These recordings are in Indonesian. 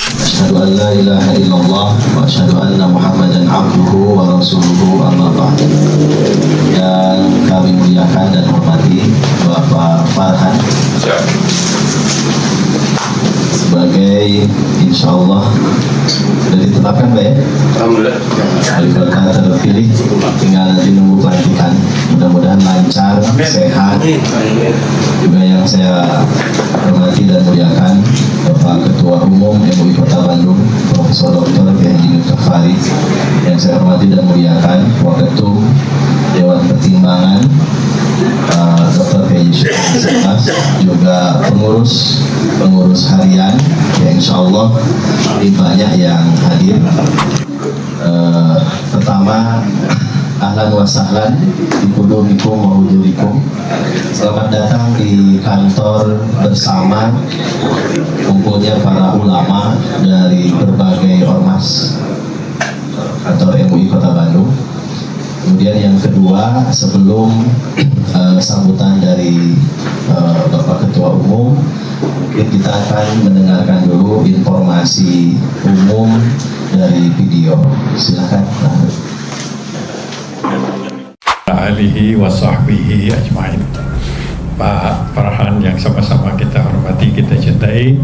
Asyhadu an la ilaha illallah wa asyhadu anna Muhammadan abduhu wa rasuluhu amma ba'd. Yang kami muliakan dan hormati Bapak Farhan sebagai insyaallah sudah ditetapkan Pak ya? Alhamdulillah. Wali kota terpilih, tinggal nanti nunggu pelantikan. Mudah-mudahan lancar, sehat. Juga yang saya hormati dan muliakan Bapak Ketua Umum MUI Kota Bandung, Profesor Dr. Kiai Haji Miftah Farid. Yang saya hormati dan muliakan Waketum Dewan Pertimbangan Dr. Kiai Semas, juga pengurus harian yang insya Allah banyak yang hadir. Pertama, ahlan wa sahlan biqudumikum wa hudurikum. Selamat datang di kantor bersama kumpulnya para ulama dari berbagai ormas kantor MUI Kota Bandung. Kemudian yang kedua, sebelum sambutan dari Bapak Ketua Umum, mungkin kita akan mendengarkan dulu informasi umum dari video. Silakan. Alihi wa sahbihi ajmain. Pak Farhan yang sama-sama kita hormati, kita cintai,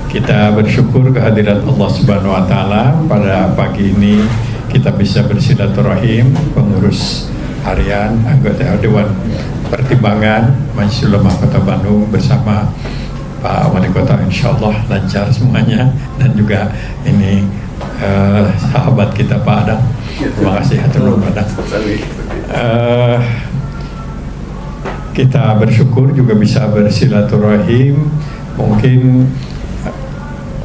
kita bersyukur kehadirat Allah Subhanahu wa taala pada pagi ini kita bisa bersilaturahim pengurus harian anggota Dewan Pertimbangan Majelis Ulama Kota Bandung bersama Pak Wali Kota, insyaallah lancar semuanya, dan juga ini sahabat kita Pak Adang. Terima kasih hatur nuhun Adang. Kita bersyukur juga bisa bersilaturahim, mungkin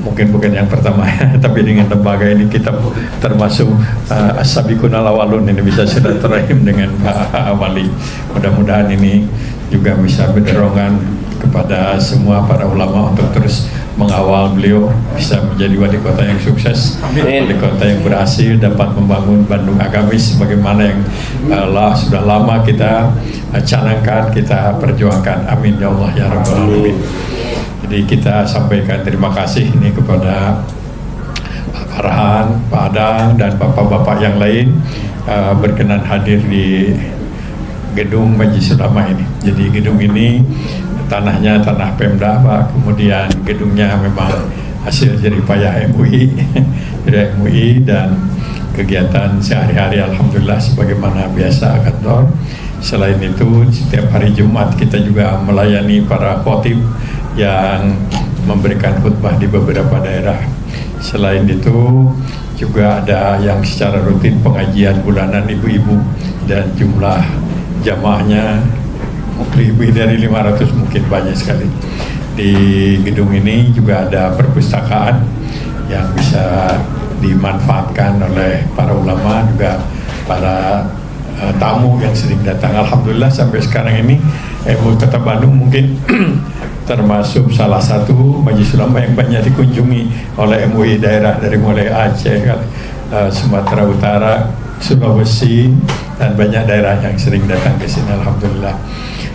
bukan yang pertama ya, tapi dengan lembaga ini kita termasuk as-sabiqun al-awwalun, ini bisa silaturahim dengan Pak Wali. Mudah-mudahan ini juga bisa berdorongan kepada semua para ulama untuk terus mengawal beliau bisa menjadi wali kota yang sukses, wali kota yang berhasil dapat membangun Bandung agamis sebagaimana yang sudah lama kita canangkan, kita perjuangkan. Amin ya Allah ya rabbal alamin. Jadi kita sampaikan terima kasih ini kepada Pak Farhan, Pak Adang, dan bapak-bapak yang lain berkenan hadir di gedung Majelis Ulama ini. Jadi gedung ini tanahnya tanah Pemda Pak, kemudian gedungnya memang hasil jeripayah MUI dari MUI, dan kegiatan sehari-hari alhamdulillah sebagaimana biasa kantor. Selain itu setiap hari Jumat kita juga melayani para khotib yang memberikan khutbah di beberapa daerah. Selain itu juga ada yang secara rutin pengajian bulanan ibu-ibu, dan jumlah jamaahnya lebih dari 500, mungkin banyak sekali. Di gedung ini juga ada perpustakaan yang bisa dimanfaatkan oleh para ulama, juga para tamu yang sering datang. Alhamdulillah sampai sekarang ini MUI Kota Bandung mungkin termasuk salah satu majelis ulama yang banyak dikunjungi oleh MUI daerah, dari mulai Aceh, Sumatera Utara, Sulawesi, dan banyak daerah yang sering datang ke sini. Alhamdulillah.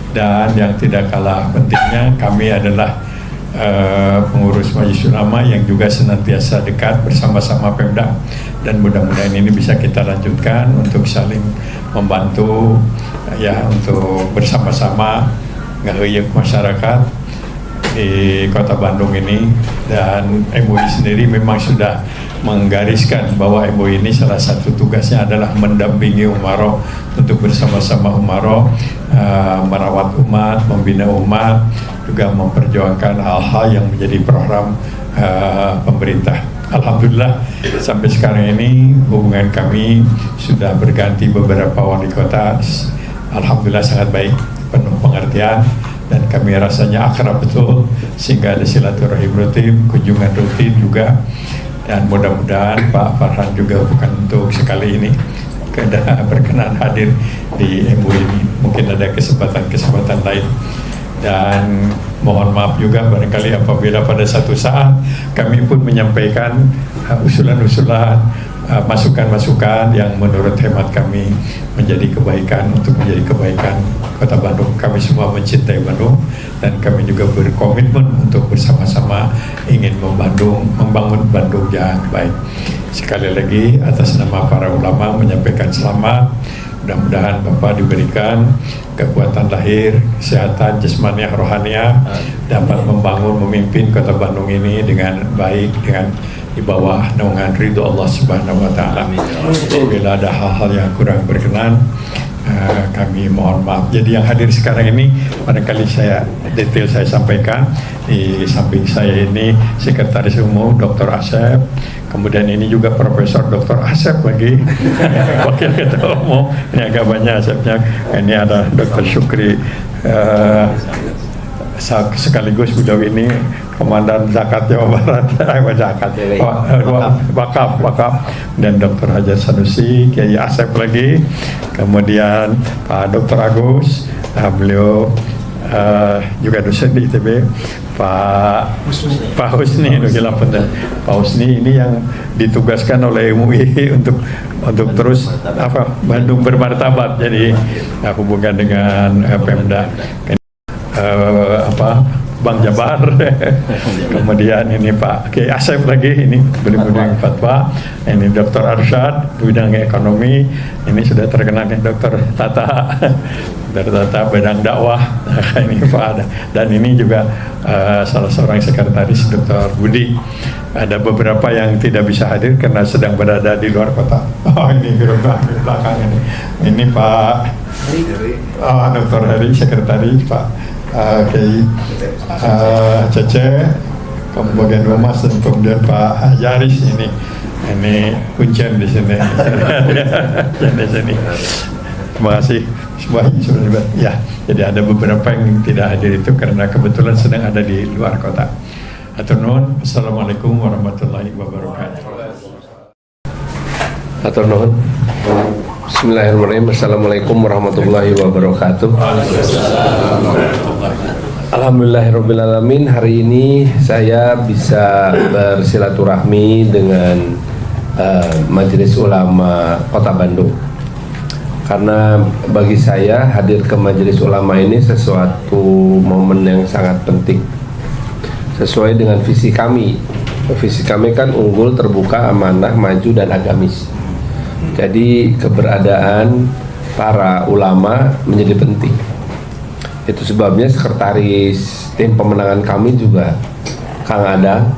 Dan yang tidak kalah pentingnya, kami adalah pengurus majelis ulama yang juga senantiasa dekat bersama-sama Pemda, dan mudah-mudahan ini bisa kita lanjutkan untuk saling membantu, ya, untuk bersama-sama ngehuyuk masyarakat di Kota Bandung ini. Dan MUI sendiri memang sudah menggariskan bahwa MUI ini salah satu tugasnya adalah mendampingi umaro, untuk bersama-sama umaro, merawat umat, membina umat, juga memperjuangkan hal-hal yang menjadi program pemerintah. Alhamdulillah sampai sekarang ini hubungan kami sudah berganti beberapa wali kota. Alhamdulillah sangat baik, penuh pengertian, dan kami rasanya akrab betul, sehingga ada silaturahim rutin, kunjungan rutin juga. Dan mudah-mudahan Pak Farhan juga bukan untuk sekali ini berkenan hadir di MUI ini, mungkin ada kesempatan-kesempatan lain. Dan mohon maaf juga barangkali apabila pada satu saat kami pun menyampaikan usulan-usulan, masukan-masukan yang menurut hemat kami menjadi kebaikan, untuk menjadi kebaikan Kota Bandung. Kami semua mencintai Bandung, dan kami juga berkomitmen untuk bersama-sama ingin membangun Bandung yang baik. Sekali lagi atas nama para ulama menyampaikan selamat. Mudah-mudahan Bapak diberikan kekuatan lahir, kesehatan jasmaniah, rohaniah, dapat membangun, memimpin Kota Bandung ini dengan baik, dengan di bawah naungan ridho Allah Subhanahu wa Ta'ala. Bila ada hal-hal yang kurang berkenan, kami mohon maaf. Jadi yang hadir sekarang ini barangkali saya detail saya sampaikan. Di samping saya ini Sekretaris Umum Dr. Asep, kemudian ini juga Profesor Dr. Asep lagi, Wakil Ketua Umum. Ini agak banyak Asepnya. Ini ada Dr. Syukri, sekaligus beliau ini Komandan Zakat Jawa Barat, wakaf, dan Dr. Hajar Sanusi, Kiai Asep lagi, kemudian Pak Dr. Agus, beliau juga dosen di ITB, Pak Husni, Pak Husni ini yang ditugaskan oleh MUI untuk terus Bandung bermartabat. Jadi hubungan dengan Pemda, Bang Jabar, kemudian ini Pak Kiai Asep lagi, ini bidang fatwa, ini Dr. Arsyad bidang ekonomi, ini sudah terkenal nih Dr. Tata bidang dakwah, ini Pak ada, dan ini juga salah seorang sekretaris Dr. Budi. Ada beberapa yang tidak bisa hadir karena sedang berada di luar kota. Ini di belakang ini Pak Dr. Heri, sekretaris Pak Kiai Cece, kemudian Mas, dan kemudian Pak Yaris, ini kuncian di sini. Di sini. Terima kasih semuanya sudah dibuat. Ya, jadi ada beberapa yang tidak hadir itu karena kebetulan sedang ada di luar kota. Hatur nuhun. Assalamualaikum warahmatullahi wabarakatuh. Hatur nuhun. Bismillahirrahmanirrahim. Assalamualaikum warahmatullahi wabarakatuh. Alhamdulillahirrabbilalamin. Hari ini saya bisa bersilaturahmi dengan Majelis Ulama Kota Bandung. Karena bagi saya hadir ke Majelis Ulama ini sesuatu momen yang sangat penting. Sesuai dengan visi kami. Visi kami kan unggul, terbuka, amanah, maju, dan agamis. Jadi keberadaan para ulama menjadi penting. Itu sebabnya sekretaris tim pemenangan kami juga Kang Adang,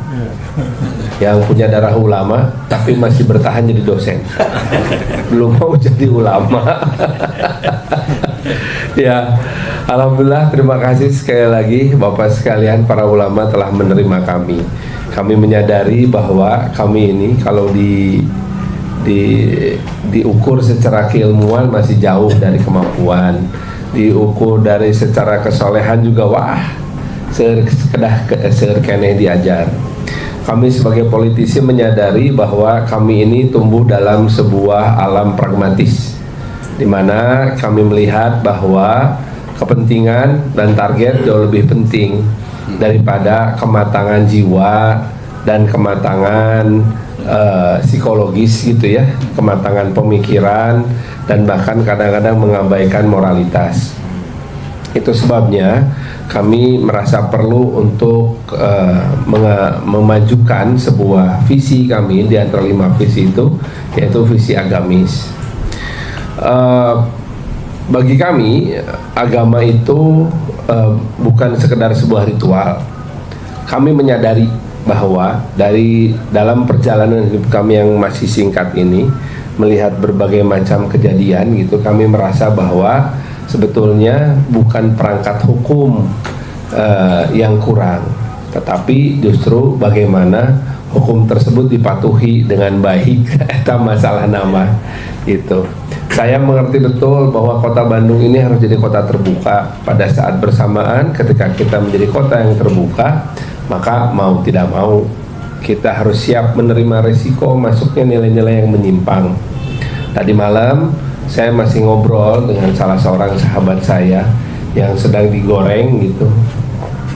yang punya darah ulama tapi masih bertahan jadi dosen, belum mau jadi ulama. Ya, alhamdulillah, terima kasih sekali lagi Bapak sekalian, para ulama telah menerima kami. Kami menyadari bahwa kami ini kalau diukur secara keilmuan masih jauh dari kemampuan, diukur dari secara kesolehan juga wah sekeneh diajar. Kami sebagai politisi menyadari bahwa kami ini tumbuh dalam sebuah alam pragmatis, di mana kami melihat bahwa kepentingan dan target jauh lebih penting daripada kematangan jiwa dan kematangan psikologis gitu ya, kematangan pemikiran, dan bahkan kadang-kadang mengabaikan moralitas. Itu sebabnya kami merasa perlu untuk memajukan sebuah visi kami di antara 5 visi itu, yaitu visi agamis. Bagi kami, agama itu bukan sekedar sebuah ritual. Kami menyadari bahwa dalam perjalanan hidup kami yang masih singkat ini, melihat berbagai macam kejadian gitu, kami merasa bahwa sebetulnya bukan perangkat hukum yang kurang, tetapi justru bagaimana hukum tersebut dipatuhi dengan baik. Itu masalah nama itu. Saya mengerti betul bahwa kota Bandung ini harus jadi kota terbuka. Pada saat bersamaan ketika kita menjadi kota yang terbuka, maka mau tidak mau kita harus siap menerima risiko masuknya nilai-nilai yang menyimpang. Tadi malam saya masih ngobrol dengan salah seorang sahabat saya yang sedang digoreng gitu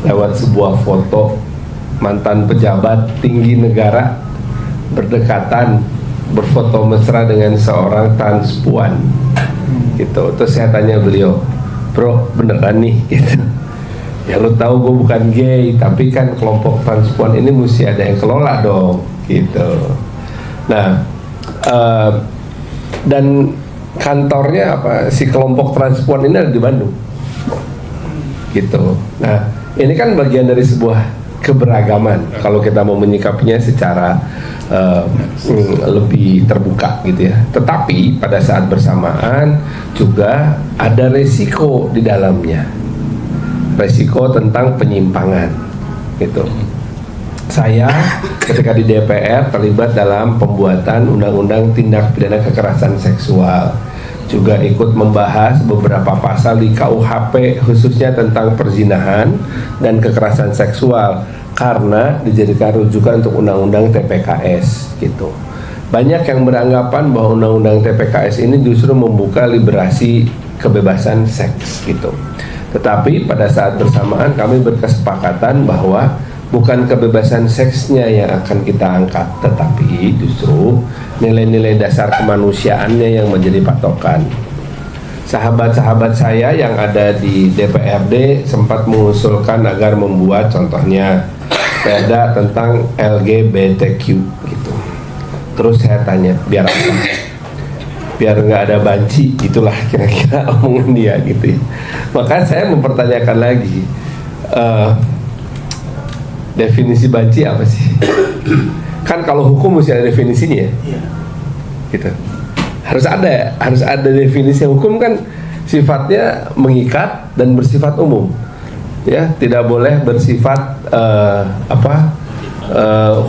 lewat sebuah foto mantan pejabat tinggi negara berdekatan berfoto mesra dengan seorang transpuan gitu. Terus saya tanya beliau, bro beneran nih gitu, ya lu tahu gue bukan gay, tapi kan kelompok transpuan ini mesti ada yang kelola dong gitu. Nah dan kantornya apa si kelompok transpuan ini ada di Bandung gitu. Nah ini kan bagian dari sebuah keberagaman kalau kita mau menyikapinya secara lebih terbuka gitu ya. Tetapi pada saat bersamaan juga ada resiko di dalamnya, resiko tentang penyimpangan gitu. Saya ketika di DPR terlibat dalam pembuatan undang-undang tindak pidana kekerasan seksual, juga ikut membahas beberapa pasal di KUHP khususnya tentang perzinahan dan kekerasan seksual karena dijadikan rujukan untuk undang-undang TPKS gitu. Banyak yang beranggapan bahwa undang-undang TPKS ini justru membuka liberasi kebebasan seks gitu. Tetapi pada saat bersamaan kami berkesepakatan bahwa bukan kebebasan seksnya yang akan kita angkat, tetapi justru nilai-nilai dasar kemanusiaannya yang menjadi patokan. Sahabat-sahabat saya yang ada di DPRD sempat mengusulkan agar membuat contohnya perda tentang LGBTQ gitu. Terus saya tanya, biar apa? Biar nggak ada banci, itulah kira-kira omongan dia gitu ya. Maka saya mempertanyakan lagi, definisi banci apa sih? Kan kalau hukum mesti ada definisinya ya, gitu. Harus ada definisi. Hukum kan sifatnya mengikat dan bersifat umum, ya, tidak boleh bersifat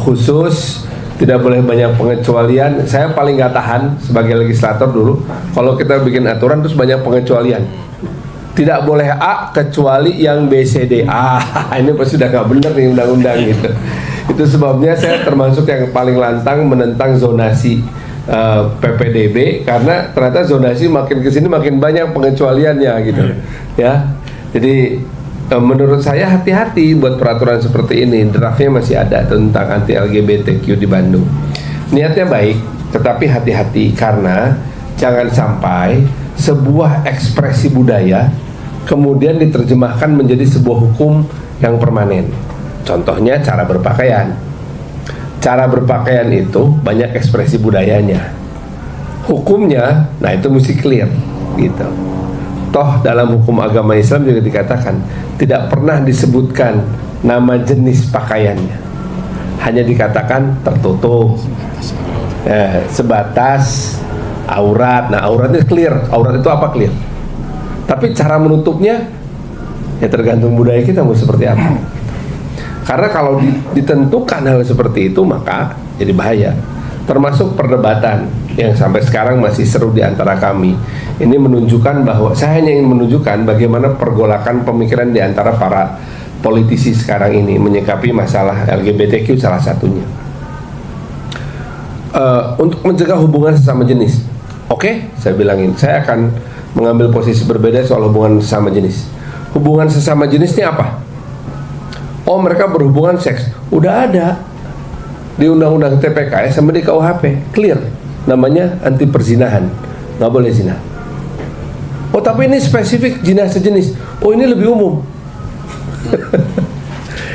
khusus, tidak boleh banyak pengecualian. Saya paling nggak tahan sebagai legislator dulu kalau kita bikin aturan terus banyak pengecualian. Tidak boleh A kecuali yang B, C, D. Ini pasti udah nggak bener nih undang-undang gitu. Itu sebabnya saya termasuk yang paling lantang menentang zonasi PPDB, karena ternyata zonasi makin kesini makin banyak pengecualiannya gitu ya. Jadi menurut saya hati-hati buat peraturan seperti ini. Draftnya masih ada tentang anti LGBTQ di Bandung. Niatnya baik, tetapi hati-hati karena jangan sampai sebuah ekspresi budaya kemudian diterjemahkan menjadi sebuah hukum yang permanen. Contohnya cara berpakaian. Cara berpakaian itu banyak ekspresi budayanya. Hukumnya, nah itu mesti clear gitu. Toh dalam hukum agama Islam juga dikatakan tidak pernah disebutkan nama jenis pakaiannya, hanya dikatakan tertutup, sebatas aurat. Nah auratnya clear, aurat itu apa clear. Tapi cara menutupnya ya tergantung budaya kita mau seperti apa. Karena kalau ditentukan hal seperti itu maka jadi bahaya. Termasuk perdebatan yang sampai sekarang masih seru di antara kami. Ini menunjukkan bahwa saya hanya ingin menunjukkan bagaimana pergolakan pemikiran di antara para politisi sekarang ini menyikapi masalah LGBTQ salah satunya. Untuk mencegah hubungan sesama jenis, oke, saya bilangin, saya akan mengambil posisi berbeda soal hubungan sesama jenis. Hubungan sesama jenisnya apa? Oh, mereka berhubungan seks, udah ada di Undang-Undang TPKS sama di KUHP, clear, namanya anti perzinahan, nggak boleh zina. Oh, tapi ini spesifik zina sejenis. Oh, ini lebih umum.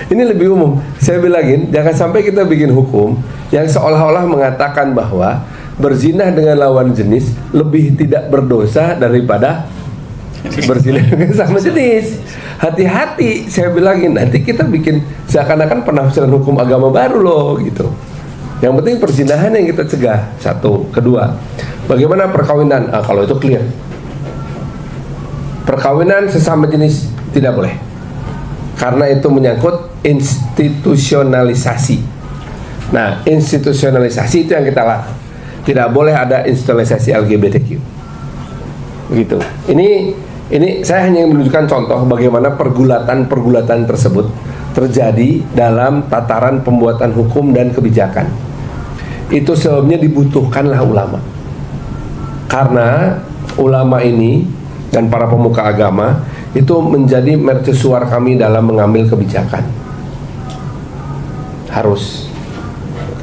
Ini lebih umum. Saya bilangin, jangan sampai kita bikin hukum yang seolah-olah mengatakan bahwa berzinah dengan lawan jenis lebih tidak berdosa daripada berzinah dengan sama jenis. Hati-hati, saya bilangin, nanti kita bikin seakan-akan penafsiran hukum agama baru loh gitu. Yang penting perzinahan yang kita cegah. Satu. Kedua, bagaimana perkawinan? Kalau itu clear, perkawinan sesama jenis tidak boleh, karena itu menyangkut institusionalisasi. Nah, institusionalisasi itu yang kita larang. Tidak boleh ada institusionalisasi LGBTQ. Begitu. Ini saya hanya menunjukkan contoh bagaimana pergulatan tersebut terjadi dalam tataran pembuatan hukum dan kebijakan. Itu sebabnya dibutuhkanlah ulama. Karena ulama ini dan para pemuka agama itu menjadi mercusuar kami dalam mengambil kebijakan. Harus.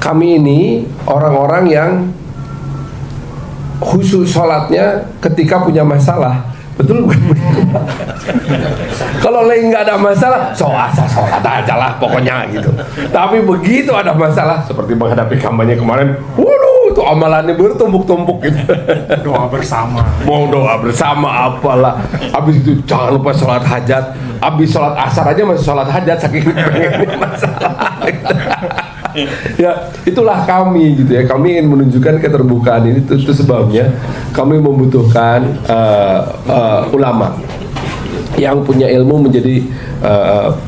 Kami ini orang-orang yang khusus sholatnya ketika punya masalah. Betul bukan? Kalau lagi nggak ada masalah, sholat aja lah pokoknya gitu. Tapi begitu ada masalah, seperti menghadapi kampanye kemarin, waduh, itu amalannya bertumpuk-tumpuk gitu. Doa bersama. Mau doa bersama apalah. Habis itu jangan lupa sholat hajat. Habis sholat asar aja masih sholat hajat saking pengennya masalah. Gitu. Ya, itulah kami gitu ya. Kami ingin menunjukkan keterbukaan ini. Itu sebabnya kami membutuhkan ulama yang punya ilmu menjadi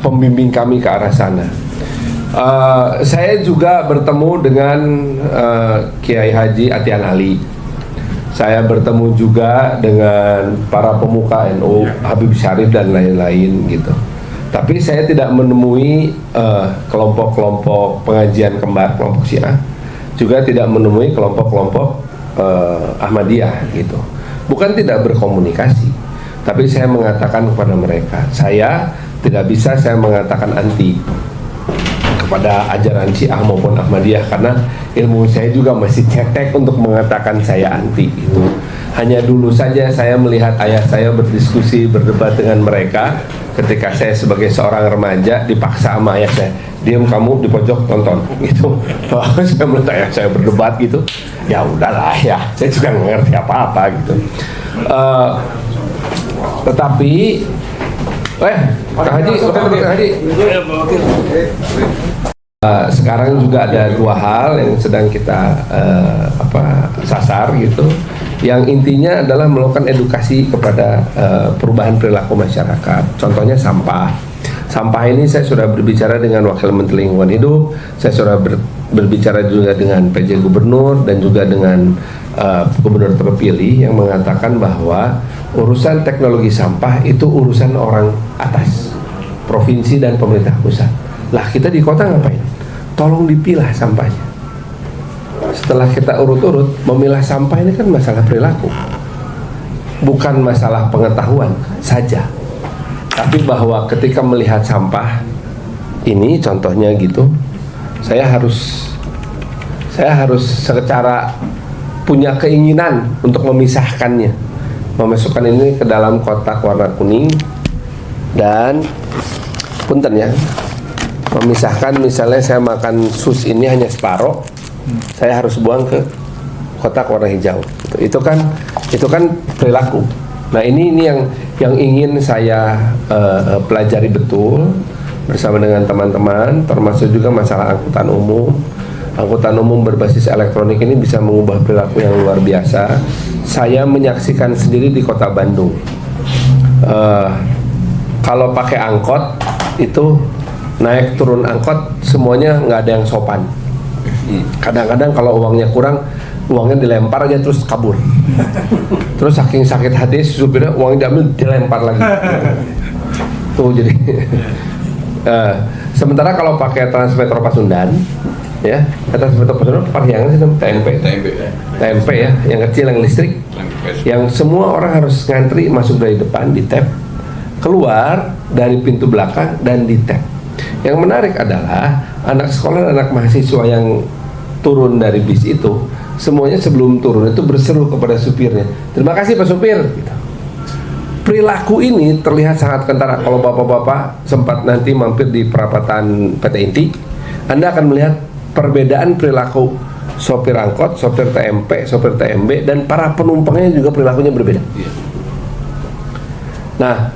pembimbing kami ke arah sana. Saya juga bertemu dengan Kiai Haji Atian Ali. Saya bertemu juga dengan para pemuka NU, Habib Syarif dan lain-lain gitu. Tapi saya tidak menemui kelompok-kelompok pengajian kembar, kelompok Syiah. Juga tidak menemui kelompok-kelompok Ahmadiyah gitu. Bukan tidak berkomunikasi, tapi saya mengatakan kepada mereka, saya tidak bisa saya mengatakan anti kepada ajaran Syiah maupun Ahmadiyah, karena ilmu saya juga masih cetek untuk mengatakan saya anti itu. Hanya dulu saja saya melihat ayah saya berdiskusi, berdebat dengan mereka ketika saya sebagai seorang remaja dipaksa sama ayah saya, diam kamu di pojok tonton gitu. Saya melihat ayah saya berdebat gitu, ya udahlah ya, saya juga nggak ngerti apa-apa gitu. Tetapi Kak Haji, sekarang juga ada dua hal yang sedang kita sasar gitu, yang intinya adalah melakukan edukasi kepada perubahan perilaku masyarakat. Contohnya sampah. Sampah ini saya sudah berbicara dengan Wakil Menteri Lingkungan Hidup, saya sudah berbicara juga dengan PJ Gubernur dan juga dengan Gubernur terpilih yang mengatakan bahwa urusan teknologi sampah itu urusan orang atas, provinsi dan pemerintah pusat. Lah kita di kota ngapain? Tolong dipilah sampahnya. Setelah kita urut-urut, memilah sampah ini kan masalah perilaku, bukan masalah pengetahuan saja. Tapi bahwa ketika melihat sampah ini contohnya gitu, saya harus secara punya keinginan untuk memisahkannya, memasukkan ini ke dalam kotak warna kuning dan punten ya, memisahkan. Misalnya saya makan sus ini hanya separoh, saya harus buang ke kotak warna hijau. Itu kan perilaku. Nah ini yang ingin saya pelajari betul bersama dengan teman-teman, termasuk juga masalah angkutan umum. Angkutan umum berbasis elektronik ini bisa mengubah perilaku yang luar biasa. Saya menyaksikan sendiri di kota Bandung. Kalau pakai angkot itu naik turun angkot semuanya nggak ada yang sopan. Kadang-kadang kalau uangnya kurang, uangnya dilempar aja terus kabur. Terus saking sakit hati supirnya uangnya diambil dilempar lagi. Tuh jadi sementara kalau pakai Transmetro Pasundan, ya Transmetro Pasundan Parahyangan sih TMP ya, yang kecil yang listrik, yang semua orang harus ngantri masuk dari depan di tap, keluar dari pintu belakang dan di tap. Yang menarik adalah anak sekolah dan anak mahasiswa yang turun dari bis itu semuanya sebelum turun itu berseru kepada supirnya, terima kasih Pak Supir gitu. Perilaku ini terlihat sangat kentara. Kalau bapak-bapak sempat nanti mampir di perapatan PT Inti, Anda akan melihat perbedaan perilaku sopir angkot, sopir TMP, sopir TMB, dan para penumpangnya juga perilakunya berbeda. Nah,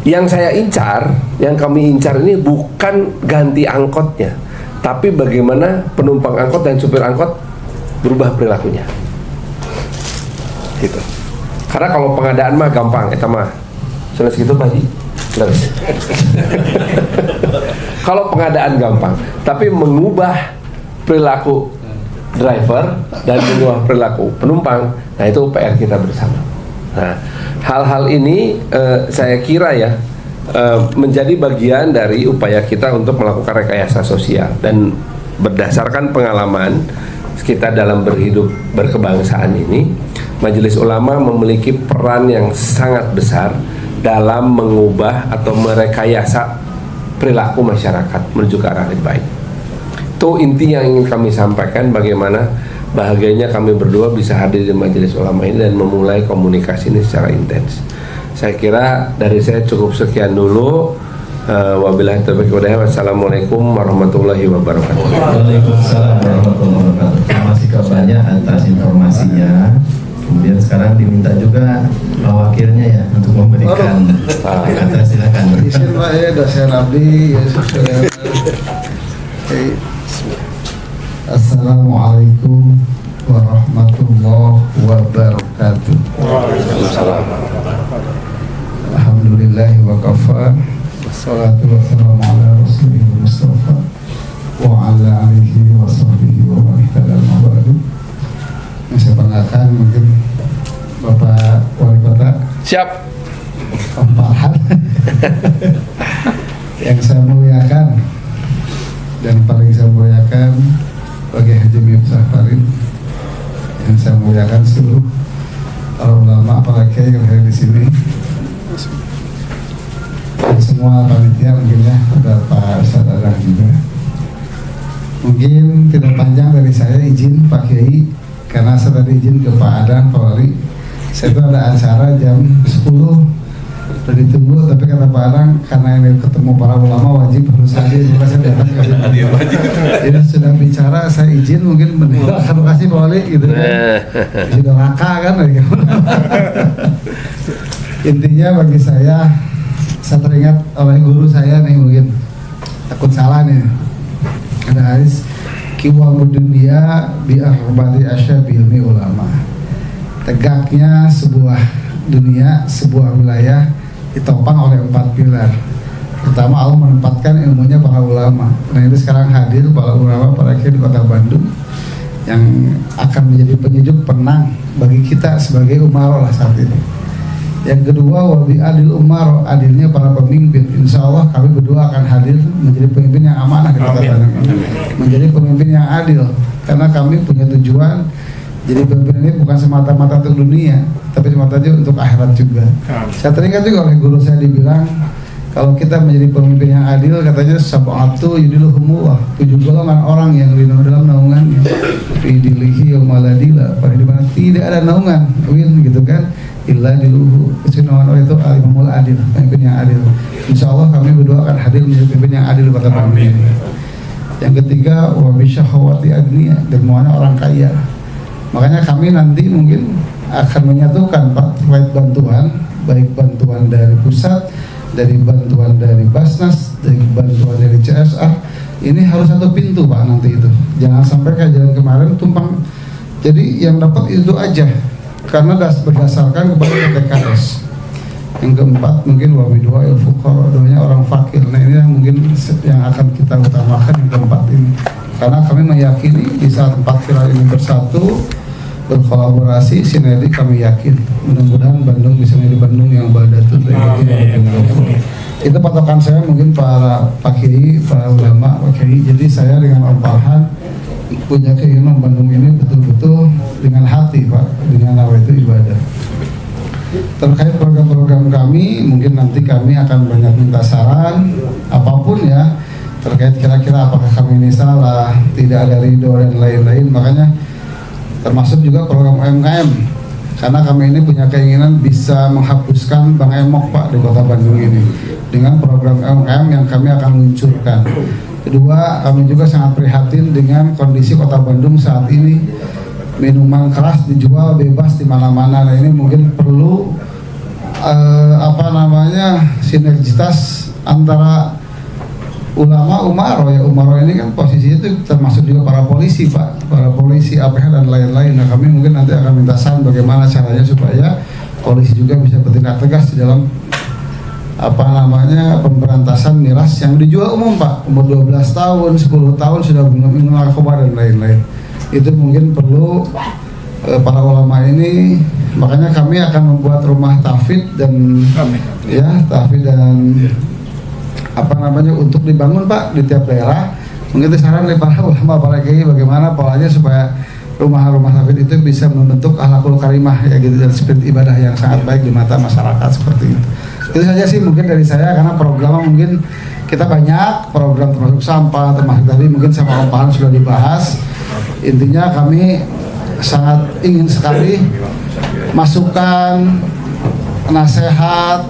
yang saya incar, yang kami incar ini bukan ganti angkotnya, tapi bagaimana penumpang angkot dan supir angkot berubah perilakunya. Gitu. Karena kalau pengadaan mah gampang, eta mah selesai gitu Pak Haji. Kalau pengadaan gampang, tapi mengubah perilaku driver dan mengubah perilaku penumpang, nah itu PR kita bersama. Nah, hal-hal ini saya kira ya menjadi bagian dari upaya kita untuk melakukan rekayasa sosial, dan berdasarkan pengalaman kita dalam berhidup berkebangsaan ini, Majelis Ulama memiliki peran yang sangat besar dalam mengubah atau merekayasa perilaku masyarakat menuju ke arah yang baik. Itu inti yang ingin kami sampaikan, bagaimana bahagianya kami berdua bisa hadir di Majelis Ulama ini dan memulai komunikasi ini secara intens. Saya kira dari saya cukup sekian dulu. Wabillahi taufiq wal hidayah. Wassalamualaikum warahmatullahi wabarakatuh. Waalaikumsalam warahmatullahi wabarakatuh. Terima kasih banyak atas informasinya. Kemudian sekarang diminta juga wakilnya ya untuk memberikan kata, silakan. Izin Pak ya, dosen abdi ya. Assalamualaikum warahmatullahi wabarakatuh. Waalaikumsalam. Alhamdulillahi wa kafa. Wassalatu wassalamu ala rasulih Mustafa wa ala alihi wa sahbihi wa man ihtada ma'badu. Saya banggakan mungkin Bapak Wali Kota. Siap. Pak Farhan. Yang saya muliakan dan paling saya muliakan bagi Haji Miftah Farid, yang saya muliakan seluruh para ulama, apalagi yang hadir di sini, dan semua panitia mungkin ya, pada Pak Ustadz Adang juga. Mungkin tidak panjang dari saya, izin Pak Kiai, karena saya tadi izin ke Pak Adang, Pak Wali, saya itu ada acara jam 10 udah ditunggu, tapi kata Pak Adang karena ini ketemu para ulama wajib harus hadir, maka saya datang ke sini. Jadi sudah bicara, saya izin mungkin meninggal, terima kasih Pak Wali gitu kan. Sudah raka kan. Intinya bagi saya teringat oleh guru saya nih, mungkin takut salah nih, ada hadis kiwamud dunia bi arba'ati asyabil ulama. Tegaknya sebuah dunia, sebuah wilayah ditopang oleh 4 pilar. Pertama, Allah menempatkan ilmunya para ulama. Nah itu sekarang hadir para ulama, para kiai di kota Bandung yang akan menjadi penyejuk penang bagi kita sebagai umaro lah saat ini. Yang kedua, wabi adil umaro, adilnya para pemimpin. Insya Allah kami berdua akan hadir menjadi pemimpin yang amanah di kota Bandung ini, menjadi pemimpin yang adil, karena kami punya tujuan. Jadi pemimpin ini bukan semata-mata untuk dunia, tapi semata-mata untuk akhirat juga. Saya teringat juga oleh guru saya dibilang, kalau kita menjadi pemimpin yang adil, katanya sab'atu yudiluhumullah, 7 golongan orang yang dalam naungannya, fi dilihi yaumaladila, pada di mana tidak ada naungan, gitu kan, illa diluhu, kecuali itu alimul adil, pemimpin yang adil. Insya Allah kami berdua akan hadir menjadi pemimpin yang adil pada tahun ini. Yang ketiga, wabisyahawati adniya, dan semuanya orang kaya. Makanya kami nanti mungkin akan menyatukan Pak terkait bantuan, baik bantuan dari pusat, dari bantuan dari Basnas, dari bantuan dari CSR. Ini harus satu pintu Pak nanti itu. Jangan sampai kayak jalan kemarin tumpang. Jadi yang dapat itu aja, karena berdasarkan kepada PKS. Yang keempat mungkin wabidua il fuqara, doanya orang fakir. Nah ini yang mungkin yang akan kita utamakan yang keempat ini. Karena kami meyakini di saat empat pilar ini bersatu, berkolaborasi, sinergi, kami yakin mudah-mudahan Bandung bisa menjadi Bandung yang badatul. Itu patokan saya mungkin para Pak Kiai, para ulama, Pak Kiai. Jadi saya dengan Om Farhan punya keinginan Bandung ini betul-betul dengan hati Pak, dengan apa itu ibadah. Terkait program-program kami, mungkin nanti kami akan banyak minta saran apapun ya, terkait kira-kira apakah kami ini salah, tidak ada ridho dan lain-lain. Makanya termasuk juga program UMKM, karena kami ini punya keinginan bisa menghapuskan Bank Emok Pak di Kota Bandung ini dengan program UMKM yang kami akan luncurkan. Kedua, kami juga sangat prihatin dengan kondisi Kota Bandung saat ini. Minuman keras dijual bebas di mana-mana. Nah ini mungkin perlu sinergitas antara ulama umaro ya. Umaro ini kan posisinya itu termasuk juga para polisi Pak, para polisi APH dan lain-lain. Nah kami mungkin nanti akan minta saran bagaimana caranya supaya polisi juga bisa bertindak tegas di dalam pemberantasan miras yang dijual umum Pak, umur 12 tahun, 10 tahun sudah minum narkoba dan lain-lain. Itu mungkin perlu para ulama ini, makanya kami akan membuat rumah tahfidz dan untuk dibangun Pak di tiap daerah. Mungkin saran dari para ulama, para kiai bagaimana polanya supaya rumah-rumah tahfidz itu bisa membentuk akhlakul karimah ya gitu, dan spirit ibadah yang sangat baik di mata masyarakat seperti itu. Itu saja sih mungkin dari saya, karena programnya mungkin kita banyak program, termasuk sampah, termasuk tadi mungkin sama Om Farhan sudah dibahas. Intinya kami sangat ingin sekali masukan, nasihat,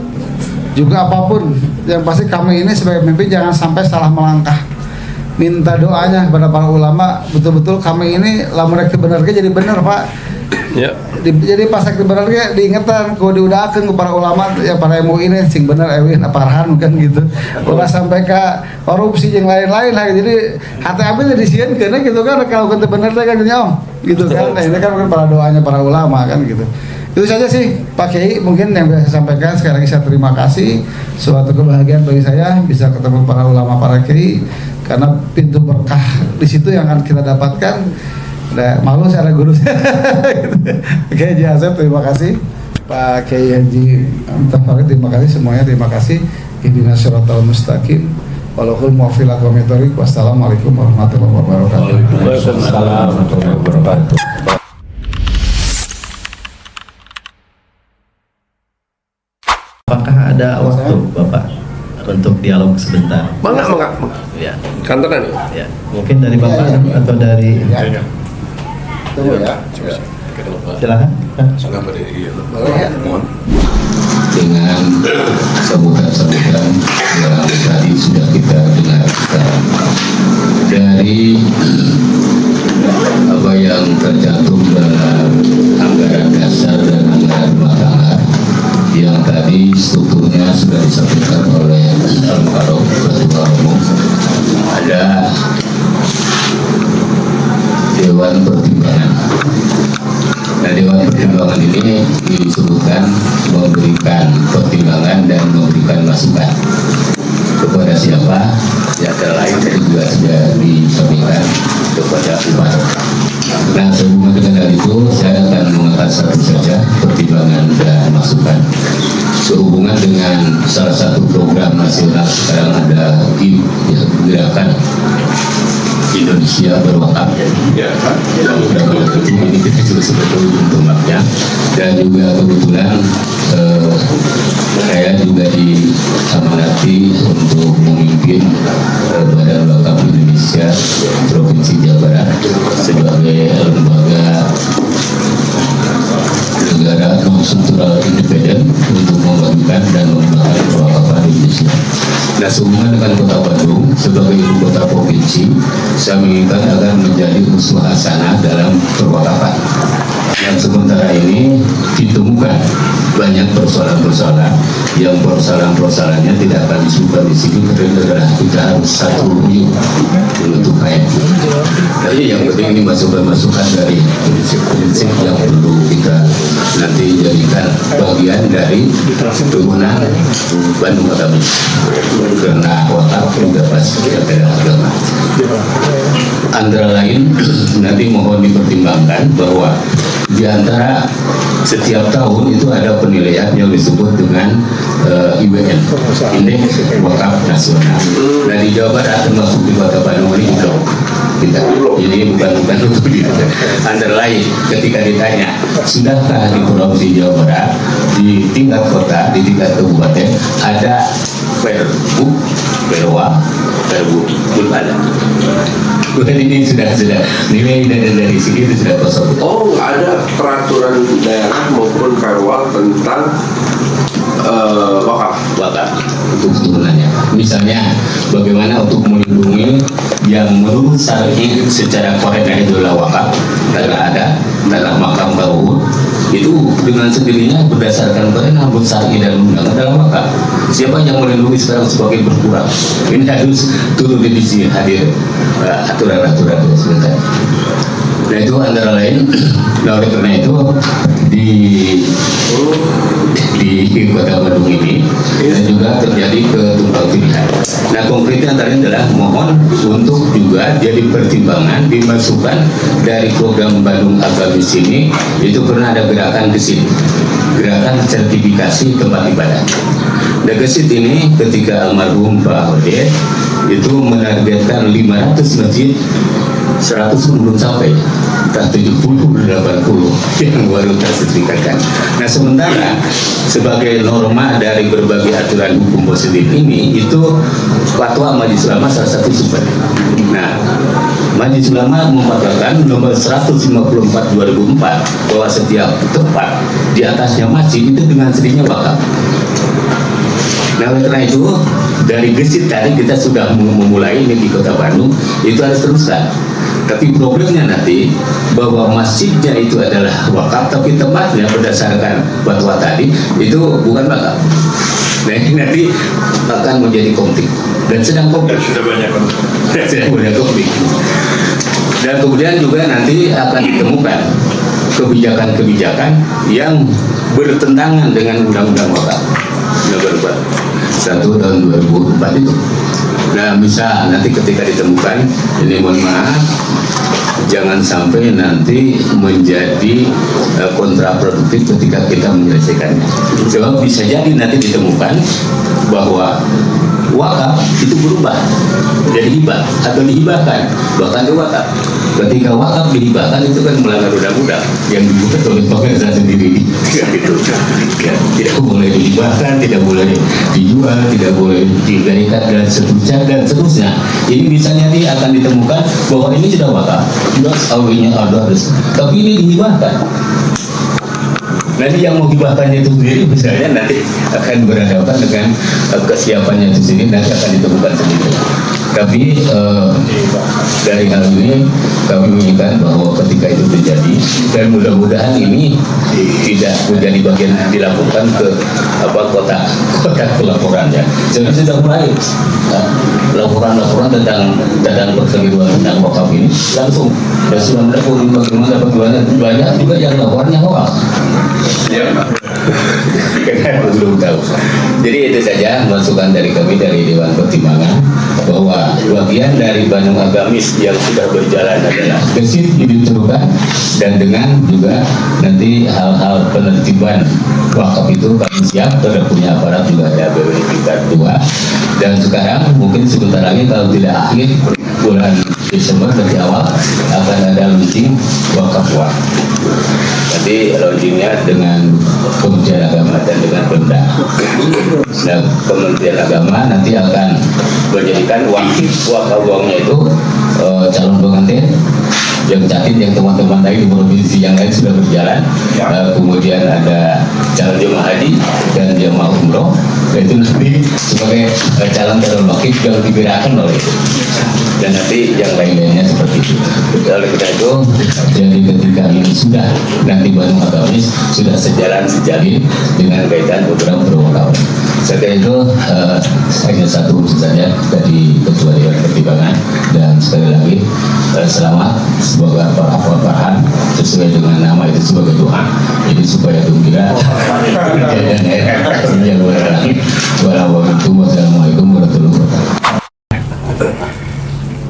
juga apapun. Yang pasti kami ini sebagai pemimpin jangan sampai salah melangkah. Minta doanya kepada para ulama, betul-betul kami ini lamun rek benerke jadi bener Pak. Ya. Jadi pas rek benerke diingetan, kudu diudahkeun ke para ulama ya, para MUI ini sing bener Ewin Farhan kan gitu. Ulah sampai ke korupsi yang lain-lain lah. Jadi hati abis disieunkeun gitu kan, kalau teu bener teh kan gitu kan. Nah, ini kan mungkin para doanya para ulama kan gitu. Itu saja sih Pak Kiai mungkin yang bisa saya sampaikan. Sekali lagi saya terima kasih, suatu kebahagiaan bagi saya bisa ketemu para ulama, para Kiai, karena pintu berkah di situ yang akan kita dapatkan. Nah, malu saya ada guru. Oke, Haji Asep terima kasih, Pak Kiai Haji Tafarid terima kasih, semuanya terima kasih. Ihdinas siratal mustaqim, walahul muwaffiq wa thoriq. Wassalamualaikum warahmatullahi wabarakatuh. Waalaikumsalam warahmatullahi wabarakatuh. Apakah ada waktu Bapak untuk dialog sebentar? Mangga. Ya. Kantoran Ya. Mungkin dari Bapak atau dari Tunggu ya. silakan. Dengan sambutan-sambutan yang tadi sudah kita dengarkan dari apa yang tercantum dalam anggaran dasar dan anggaran rumah tangga yang tadi strukturnya sudah disampaikan oleh Al-Farouk Ketua Umum. Ada Dewan Pertimbangan. Nah, Dewan Pertimbangan ini disebutkan memberikan pertimbangan dan memberikan masukan kepada siapa? Ya, antara lain tadi juga sudah disampaikan kepada umat. Nah, sehubungan dengan hal itu, saya akan mengangkat satu saja pertimbangan dan masukan. Sehubungan dengan salah satu program nasional sekarang ada gerakan Indonesia berwakaf ya, ini kita juga sebetulnya untuk dan juga kebetulan saya juga diamanati untuk memimpin Badan Wakaf Indonesia Provinsi Jawa Barat sebagai lembaga negara non-struktural independen untuk membangun dan mengembangkan perwakafan Indonesia. Nah, sehubungan dengan Kota Bandung sebagai ibu kota provinsi, saya menginginkan agar menjadi uswah hasanah dalam perwakafan. Yang sementara ini ditemukan banyak persoalan-persoalan yang persoalan-persoalannya tidak akan disebutkan di sini karena kita harus satu untuk kayak. Jadi yang penting ini masukan-masukan dari prinsip-prinsip yang perlu kita nanti jadikan bagian dari kewenangan Bandung Agamis, karena wakaf juga pasti ada agama. Antara lain nanti mohon dipertimbangkan bahwa di antara setiap tahun itu ada penilaian yang disebut dengan IWN, Indeks Wakaf Nasional. Nah di Jawa Barat termasuk di Kota Bandung ini belum. Jadi bukan untuk itu. Antara lain ketika ditanya sudahkah di Provinsi Jawa Barat di tingkat kota, di tingkat kabupaten ada perbu, perwa, belum ada. Bukan ini sudah nilai dari sini itu sudah kosong. Oh, ada peraturan daerah maupun perwa tentang wakaf untuk turunannya. Misalnya bagaimana untuk melindungi yang menurut syar'i secara koreknya itu adalah wakaf, karena ada dalam makam tauhid itu dengan sendirinya berdasarkan perintah syar'i dan undang adalah wakaf. Siapa yang melindungi sekarang sebagai berkurang? Ini harus turun di sini hadir aturan-aturan sebentar. Nah itu antara lain. Nah oleh karena itu di Kota Bandung ini dan juga terjadi ketumpang tindih. Nah konkretnya antara adalah mohon untuk juga jadi pertimbangan dimasukkan dari program Bandung Agamis ini. Itu pernah ada gerakan gesit, gerakan sertifikasi tempat ibadah. Nah gesit ini ketika almarhum Pak Hode itu menargetkan 500 masjid, 100 belum sampai, entah 70 80 yang baru tersertifikatkan. Nah sementara sebagai norma dari berbagai aturan hukum positif ini itu fatwa Majelis Ulama salah satu sumber. Nah Majelis Ulama memfatwakan nomor 154 2004 bahwa setiap tempat di atasnya masjid itu dengan sendirinya wakaf. Nah oleh karena itu dari gesit tadi kita sudah memulai ini di Kota Bandung, itu harus teruskan. Tapi problemnya nanti bahwa masjidnya itu adalah wakaf, tapi tempatnya berdasarkan fatwa tadi itu bukan wakaf. Nah ini nanti akan menjadi konflik dan sedang konflik. Sudah banyak konflik. Dan kemudian juga nanti akan ditemukan kebijakan-kebijakan yang bertentangan dengan undang-undang wakaf nomor 1 tahun 2004 itu. Nah misal nanti ketika ditemukan, ini mohon maaf, jangan sampai nanti menjadi kontraproduktif ketika kita menyelesaikannya. Sebab bisa jadi nanti ditemukan bahwa wakaf itu berubah jadi hibah atau dihibahkan, bahkan ke wakaf. Ketika wakaf dihibahkan itu kan melanggar undang-undang yang dibuat oleh pemerintah sendiri. Gitu. Ya, tidak boleh dihibahkan, tidak boleh dijual, tidak boleh diberikan dan seterusnya. Ini bisa jadi akan ditemukan bahwa ini sudah wakaf, sudah awalnya ada, tapi ini dihibahkan. Nanti yang mau hibahkannya itu sendiri misalnya nanti akan berhadapan dengan kesiapannya itu sendiri, nanti akan ditemukan sendiri. Tapi dari hal ini kami menginginkan bahwa ketika itu terjadi dan mudah-mudahan ini tidak menjadi bagian dilakukan ke kotak pelaporannya. Jadi sudah mulai laporan-laporan tentang perkeliruan tentang wakaf ini langsung dan sudah melakukan bagaimana banyak juga yang laporannya hoax. Kita belum tahu. Jadi itu saja masukan dari kami dari Dewan Pertimbangan bahwa bagian dari Bandung Agamis yang sudah berjalan adalah gesit diteruskan dan dengan juga nanti hal-hal penertiban wakaf itu kami siap, sudah punya aparat juga ada BWI tingkat 2 dan sekarang mungkin sebentar lagi kalau tidak akhir bulan Desember dari awal akan ada launching wakaf. Nanti launchingnya dengan Kementerian Agama dan dengan Pemda. Nah, Kementerian Agama nanti akan menjadikan wakaf uangnya itu calon pengantin yang catit yang teman-teman lain di provinsi yang lain sudah berjalan. Kemudian ada calon jemaah haji dan jemaah umroh, itu nanti sebagai calon wakil yang digerakkan oleh itu. Dan nanti yang lain-lainnya seperti itu. Oleh karena itu, jadi ketika ini sudah nanti Bandung Agamis sudah sejalin dengan kaitan program perwakafan. Setelah itu hanya satu urusan saja dari Ketua Dewan Pertimbangan, dan sekali lagi selamat, semoga Pak Farhan sesuai dengan nama itu sebagai doa, jadi supaya gembira. Wassalamualaikum warahmatullahi wabarakatuh.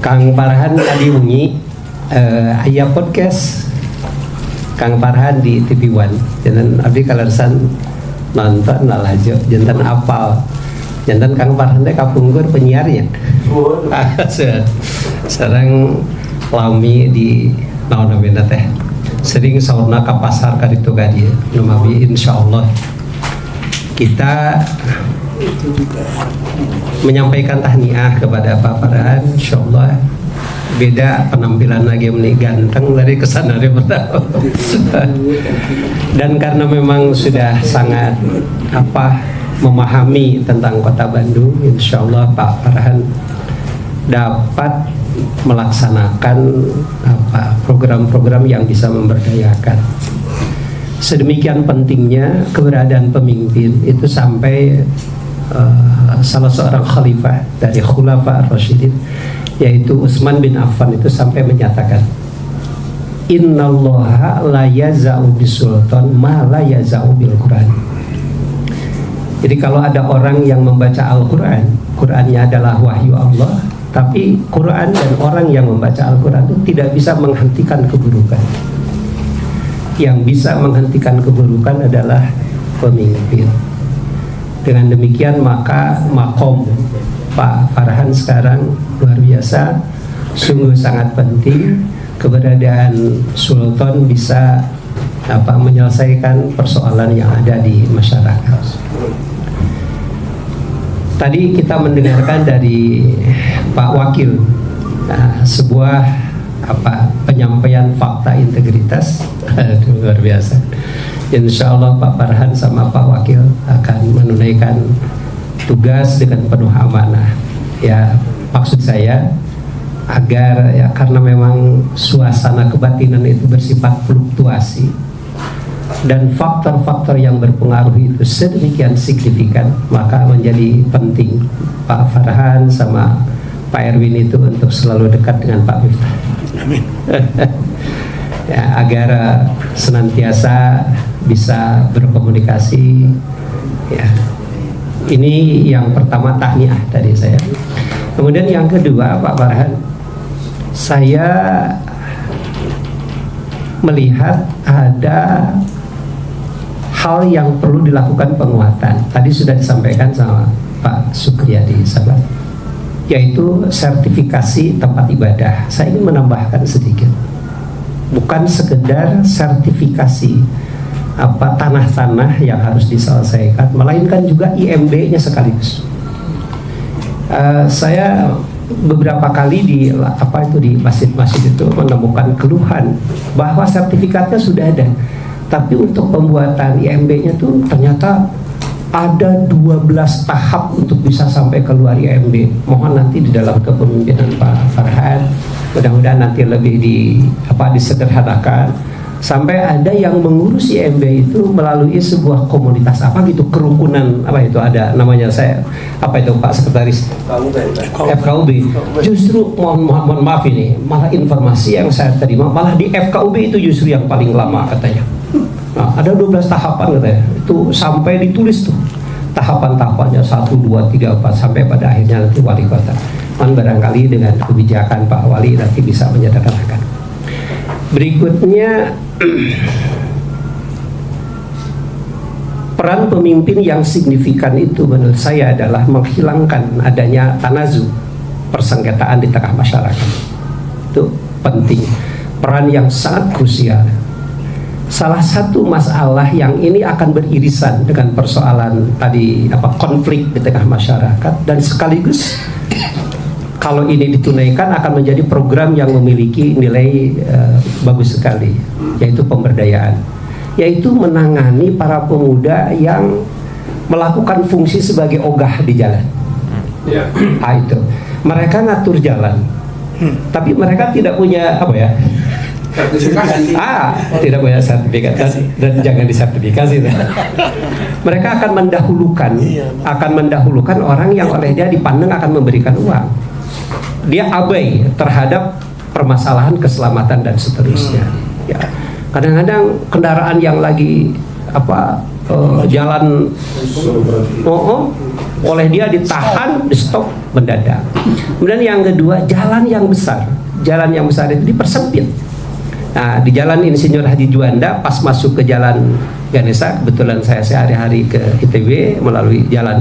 Kang Farhan tadi wengi aya podcast Kang Farhan di TV One, jantan abdi kalersan nonton lalajo, jantan apal, jantan Kang Farhan teh kapungkur penyiarnya. Sareng lami di naon namina teh sering sauna ka pasar ka ditu ka dieu. Nu mabi insyaallah kita menyampaikan tahniah kepada Pak Farhan, insyaallah beda penampilan lagi menik ganteng dari kesana dari pertama. Dan karena memang sudah sangat memahami tentang Kota Bandung, insyaallah Pak Farhan dapat melaksanakan program-program yang bisa memberdayakan. Sedemikian pentingnya keberadaan pemimpin itu sampai salah seorang khalifah dari Khulafa Ar-Rasyidin, yaitu Utsman bin Affan, itu sampai menyatakan, innallaha la yaza'u bisultan ma la yaza'u bil Quran. Jadi kalau ada orang yang membaca Al-Quran, Qurannya adalah wahyu Allah, tapi Quran dan orang yang membaca Al-Quran itu tidak bisa menghentikan keburukan. Yang bisa menghentikan keburukan adalah pemimpin. Dengan demikian maka makom Pak Farhan sekarang luar biasa, sungguh sangat penting keberadaan Sultan bisa menyelesaikan persoalan yang ada di masyarakat. Tadi kita mendengarkan dari Pak Wakil sebuah penyampaian fakta integritas luar biasa. Insya Allah Pak Farhan sama Pak Wakil akan menunaikan tugas dengan penuh amanah. Ya, maksud saya agar karena memang suasana kebatinan itu bersifat fluktuasi dan faktor-faktor yang berpengaruh itu sedemikian signifikan, maka menjadi penting Pak Farhan sama Pak Erwin itu untuk selalu dekat dengan Pak Miftah. Amin. Ya, agar senantiasa bisa berkomunikasi. Ya, ini yang pertama tahniah tadi saya. Kemudian yang kedua Pak Farhan, saya melihat ada hal yang perlu dilakukan penguatan. Tadi sudah disampaikan sama Pak Sukriyadi Sabar, yaitu sertifikasi tempat ibadah. Saya ingin menambahkan sedikit, bukan sekedar sertifikasi tanah-tanah yang harus diselesaikan, melainkan juga IMB-nya sekaligus. Saya beberapa kali di masjid-masjid itu menemukan keluhan bahwa sertifikatnya sudah ada, tapi untuk pembuatan IMB-nya tuh ternyata ada 12 tahap untuk bisa sampai keluar IMB. Mohon nanti di dalam kepemimpinan Pak Farhan, mudah-mudahan nanti lebih disederhanakan sampai ada yang mengurus IMB itu melalui sebuah komunitas kerukunan ada namanya, saya Pak Sekretaris FKUB. Justru mohon maaf ini malah informasi yang saya terima malah di FKUB itu justru yang paling lama katanya. Nah, ada 12 tahapan katanya, itu sampai ditulis tuh tahapan-tahapannya 1, 2, 3, 4 sampai pada akhirnya nanti wali kota. Barangkali dengan kebijakan Pak Wali nanti bisa menyederhanakan. Berikutnya, peran pemimpin yang signifikan itu menurut saya adalah menghilangkan adanya tanazu, persengketaan di tengah masyarakat. Itu penting, peran yang sangat krusial. Salah satu masalah yang ini akan beririsan dengan persoalan tadi konflik di tengah masyarakat, dan sekaligus kalau ini ditunaikan akan menjadi program yang memiliki nilai bagus sekali, yaitu pemberdayaan, yaitu menangani para pemuda yang melakukan fungsi sebagai ogah di jalan. Itu mereka ngatur jalan, tapi mereka tidak punya Tidak punya sertifikat dan jangan disertifikasi. Mereka akan mendahulukan orang yang oleh dia dipandang akan memberikan uang. Dia abai terhadap permasalahan keselamatan dan seterusnya. Ya, kadang-kadang kendaraan yang lagi jalan oleh dia ditahan, di stop mendadak. Kemudian yang kedua, jalan yang besar itu dipersempit. Nah, di jalan Insinyur Haji Juanda pas masuk ke jalan Ganesha, kebetulan saya sehari-hari ke ITB melalui jalan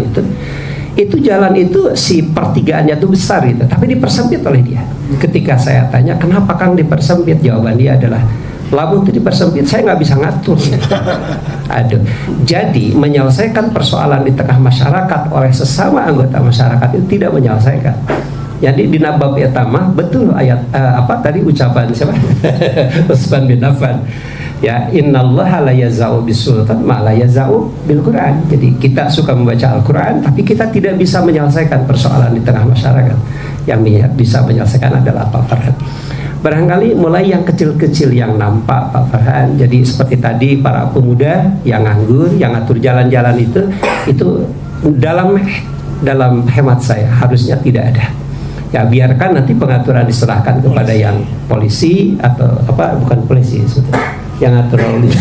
itu jalan itu si pertigaannya tuh besar itu, tapi dipersempit oleh dia. Ketika saya tanya kenapa Kang dipersempit, jawaban dia adalah lamun itu dipersempit, saya nggak bisa ngatur. Aduh. Jadi menyelesaikan persoalan di tengah masyarakat oleh sesama anggota masyarakat itu tidak menyelesaikan. Jadi di nabab etama betul ayat tadi ucapan siapa? Utsman bin Affan. Ya, innallaha la yazau bisultan ma la yazau bil Quran. Jadi kita suka membaca Al-Quran, tapi kita tidak bisa menyelesaikan persoalan di tengah masyarakat. Yang bisa menyelesaikan adalah Pak Farhan. Barangkali mulai yang kecil-kecil yang nampak Pak Farhan. Jadi seperti tadi para pemuda yang nganggur, yang atur jalan-jalan itu dalam hemat saya harusnya tidak ada. Ya, biarkan nanti pengaturan diserahkan kepada yang polisi atau bukan polisi sebetulnya, yang atur lalu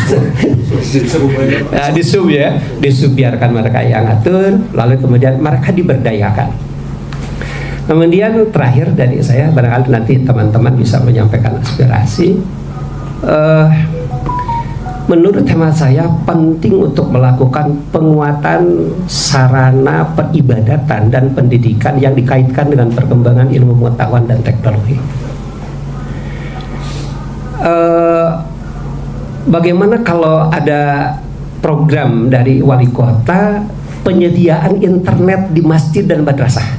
disub biarkan mereka yang atur, lalu kemudian mereka diberdayakan. Kemudian terakhir dari saya, barangkali nanti teman-teman bisa menyampaikan aspirasi. Menurut hemat saya penting untuk melakukan penguatan sarana peribadatan dan pendidikan yang dikaitkan dengan perkembangan ilmu pengetahuan dan teknologi. Bagaimana kalau ada program dari wali kota penyediaan internet di masjid dan madrasah?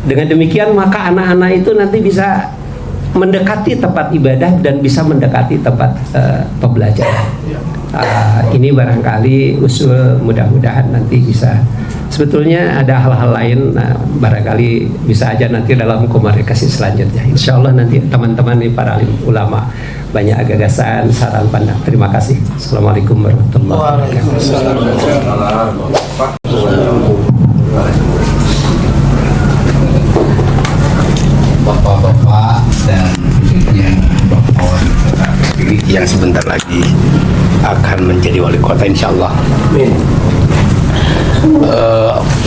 Dengan demikian maka anak-anak itu nanti bisa mendekati tempat ibadah dan bisa mendekati tempat pembelajaran. Ini barangkali usul, mudah-mudahan nanti bisa. Sebetulnya ada hal-hal lain, barangkali bisa aja nanti dalam komunikasi selanjutnya. Insya Allah nanti teman-teman nih para alim ulama banyak gagasan, saran pandang. Terima kasih. Assalamualaikum warahmatullahi wabarakatuh. Bapak-bapak dan khususnya Bapak Wali Kota terpilih yang sebentar lagi akan menjadi wali kota insya Allah.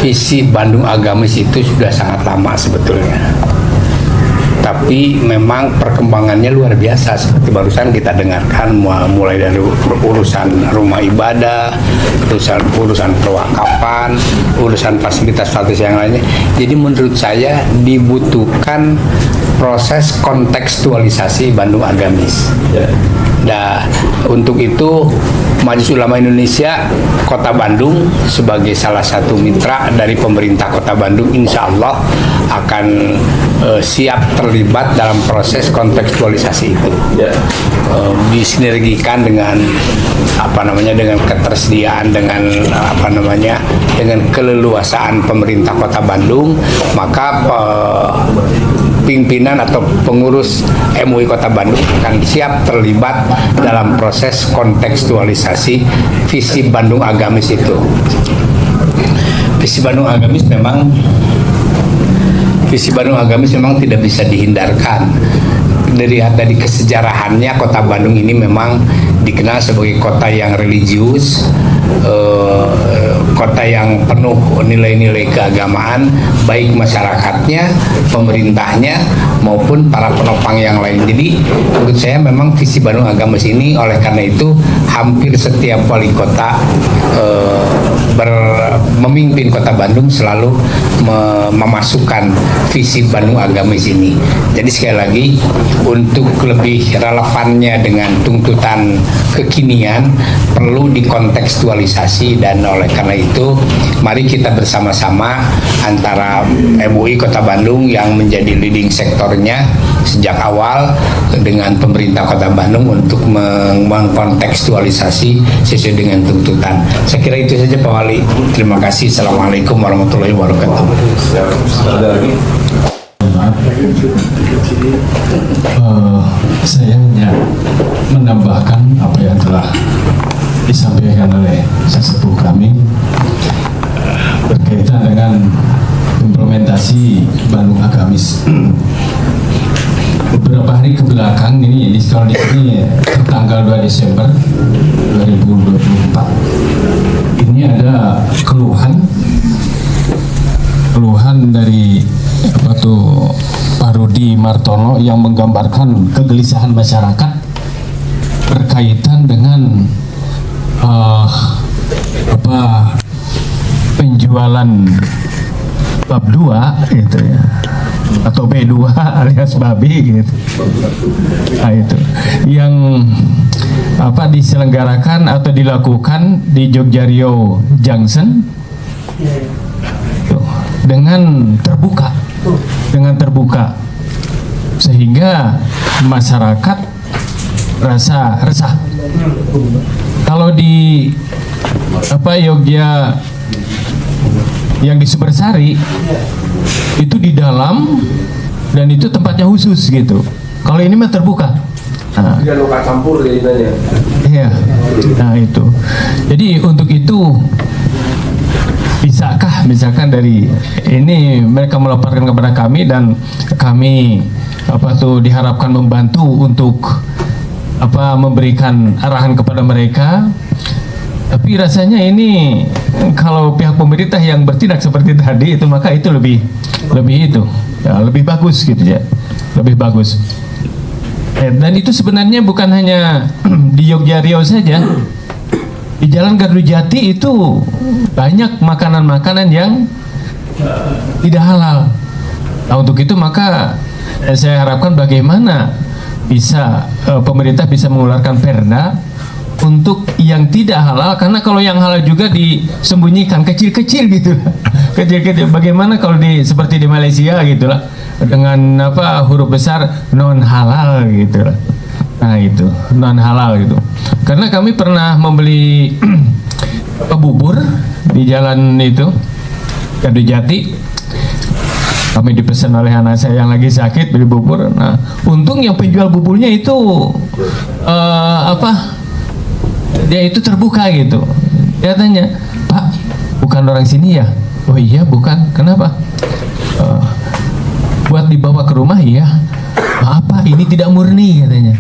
Visi Bandung Agamis itu sudah sangat lama sebetulnya, tapi memang perkembangannya luar biasa. Seperti barusan kita dengarkan, mulai dari urusan rumah ibadah, urusan perwakapan, urusan fasilitas-fasilitas yang lainnya. Jadi menurut saya dibutuhkan proses kontekstualisasi Bandung Agamis. Nah, untuk itu Majelis Ulama Indonesia Kota Bandung sebagai salah satu mitra dari pemerintah Kota Bandung insya Allah akan siap terlibat dalam proses kontekstualisasi itu. Disinergikan dengan dengan ketersediaan, dengan dengan keleluasaan pemerintah Kota Bandung, maka pimpinan atau pengurus MUI Kota Bandung akan siap terlibat dalam proses kontekstualisasi visi Bandung Agamis itu. Visi Bandung Agamis memang tidak bisa dihindarkan. Dilihat dari kesejarahannya, Kota Bandung ini memang dikenal sebagai kota yang religius, kota yang penuh nilai-nilai keagamaan, baik masyarakatnya, pemerintahnya, maupun para penopang yang lain. Jadi menurut saya memang visi Bandung Agamis ini, oleh karena itu hampir setiap wali kota memimpin Kota Bandung selalu memasukkan visi Bandung Agamis ini. Jadi sekali lagi, untuk lebih relevannya dengan tuntutan kekinian perlu dikontekstualisasi, dan oleh karena itu mari kita bersama-sama antara MUI Kota Bandung yang menjadi leading sektornya sejak awal dengan pemerintah Kota Bandung untuk mengkontekstualisasi sesuai dengan tuntutan. Saya kira itu saja Pak Wali. Terima kasih. Assalamualaikum warahmatullahi wabarakatuh. Saya hanya menambahkan apa yang telah disampaikan oleh sesepuh kami berkaitan dengan implementasi Bandung Agamis. Beberapa hari ke belakang ini, kalau di sini tanggal 2 Desember 2024, ini ada keluhan dari Pak Rudi Martono yang menggambarkan kegelisahan masyarakat berkaitan dengan penjualan bab 2 gitu ya, atau B2 alias babi gitu. Nah, itu yang diselenggarakan atau dilakukan di Jogja Rio Junction dengan terbuka sehingga masyarakat rasa resah. Kalau di Yogya yang di Sumbersari itu di dalam dan itu tempatnya khusus gitu. Kalau ini mah terbuka. Nah, tidak luka campur jadinya. Iya. Nah itu. Jadi untuk itu bisakah misalkan dari ini mereka melaporkan kepada kami dan kami diharapkan membantu untuk memberikan arahan kepada mereka. Tapi rasanya ini kalau pihak pemerintah yang bertindak seperti tadi itu maka itu lebih bagus gitu ya, lebih bagus. Dan itu sebenarnya bukan hanya di Jogja Rio saja. Di Jalan Gardu Jati itu banyak makanan-makanan yang tidak halal. Nah, untuk itu maka saya harapkan bagaimana bisa pemerintah bisa mengeluarkan perda untuk yang tidak halal, karena kalau yang halal juga disembunyikan kecil-kecil gitu. Kecil-kecil. Bagaimana kalau seperti di Malaysia gitulah dengan huruf besar non halal gitulah. Nah itu non halal gitu. Karena kami pernah membeli bubur di jalan itu Gardu Jati. Kami dipesan oleh anak saya yang lagi sakit beli bubur. Nah, untung yang penjual buburnya itu dia itu terbuka gitu. Dia tanya, "Pak, bukan orang sini ya?" "Oh iya, bukan." "Kenapa?" "Buat dibawa ke rumah." "Iya." "Maaf Pak, ini tidak murni," katanya.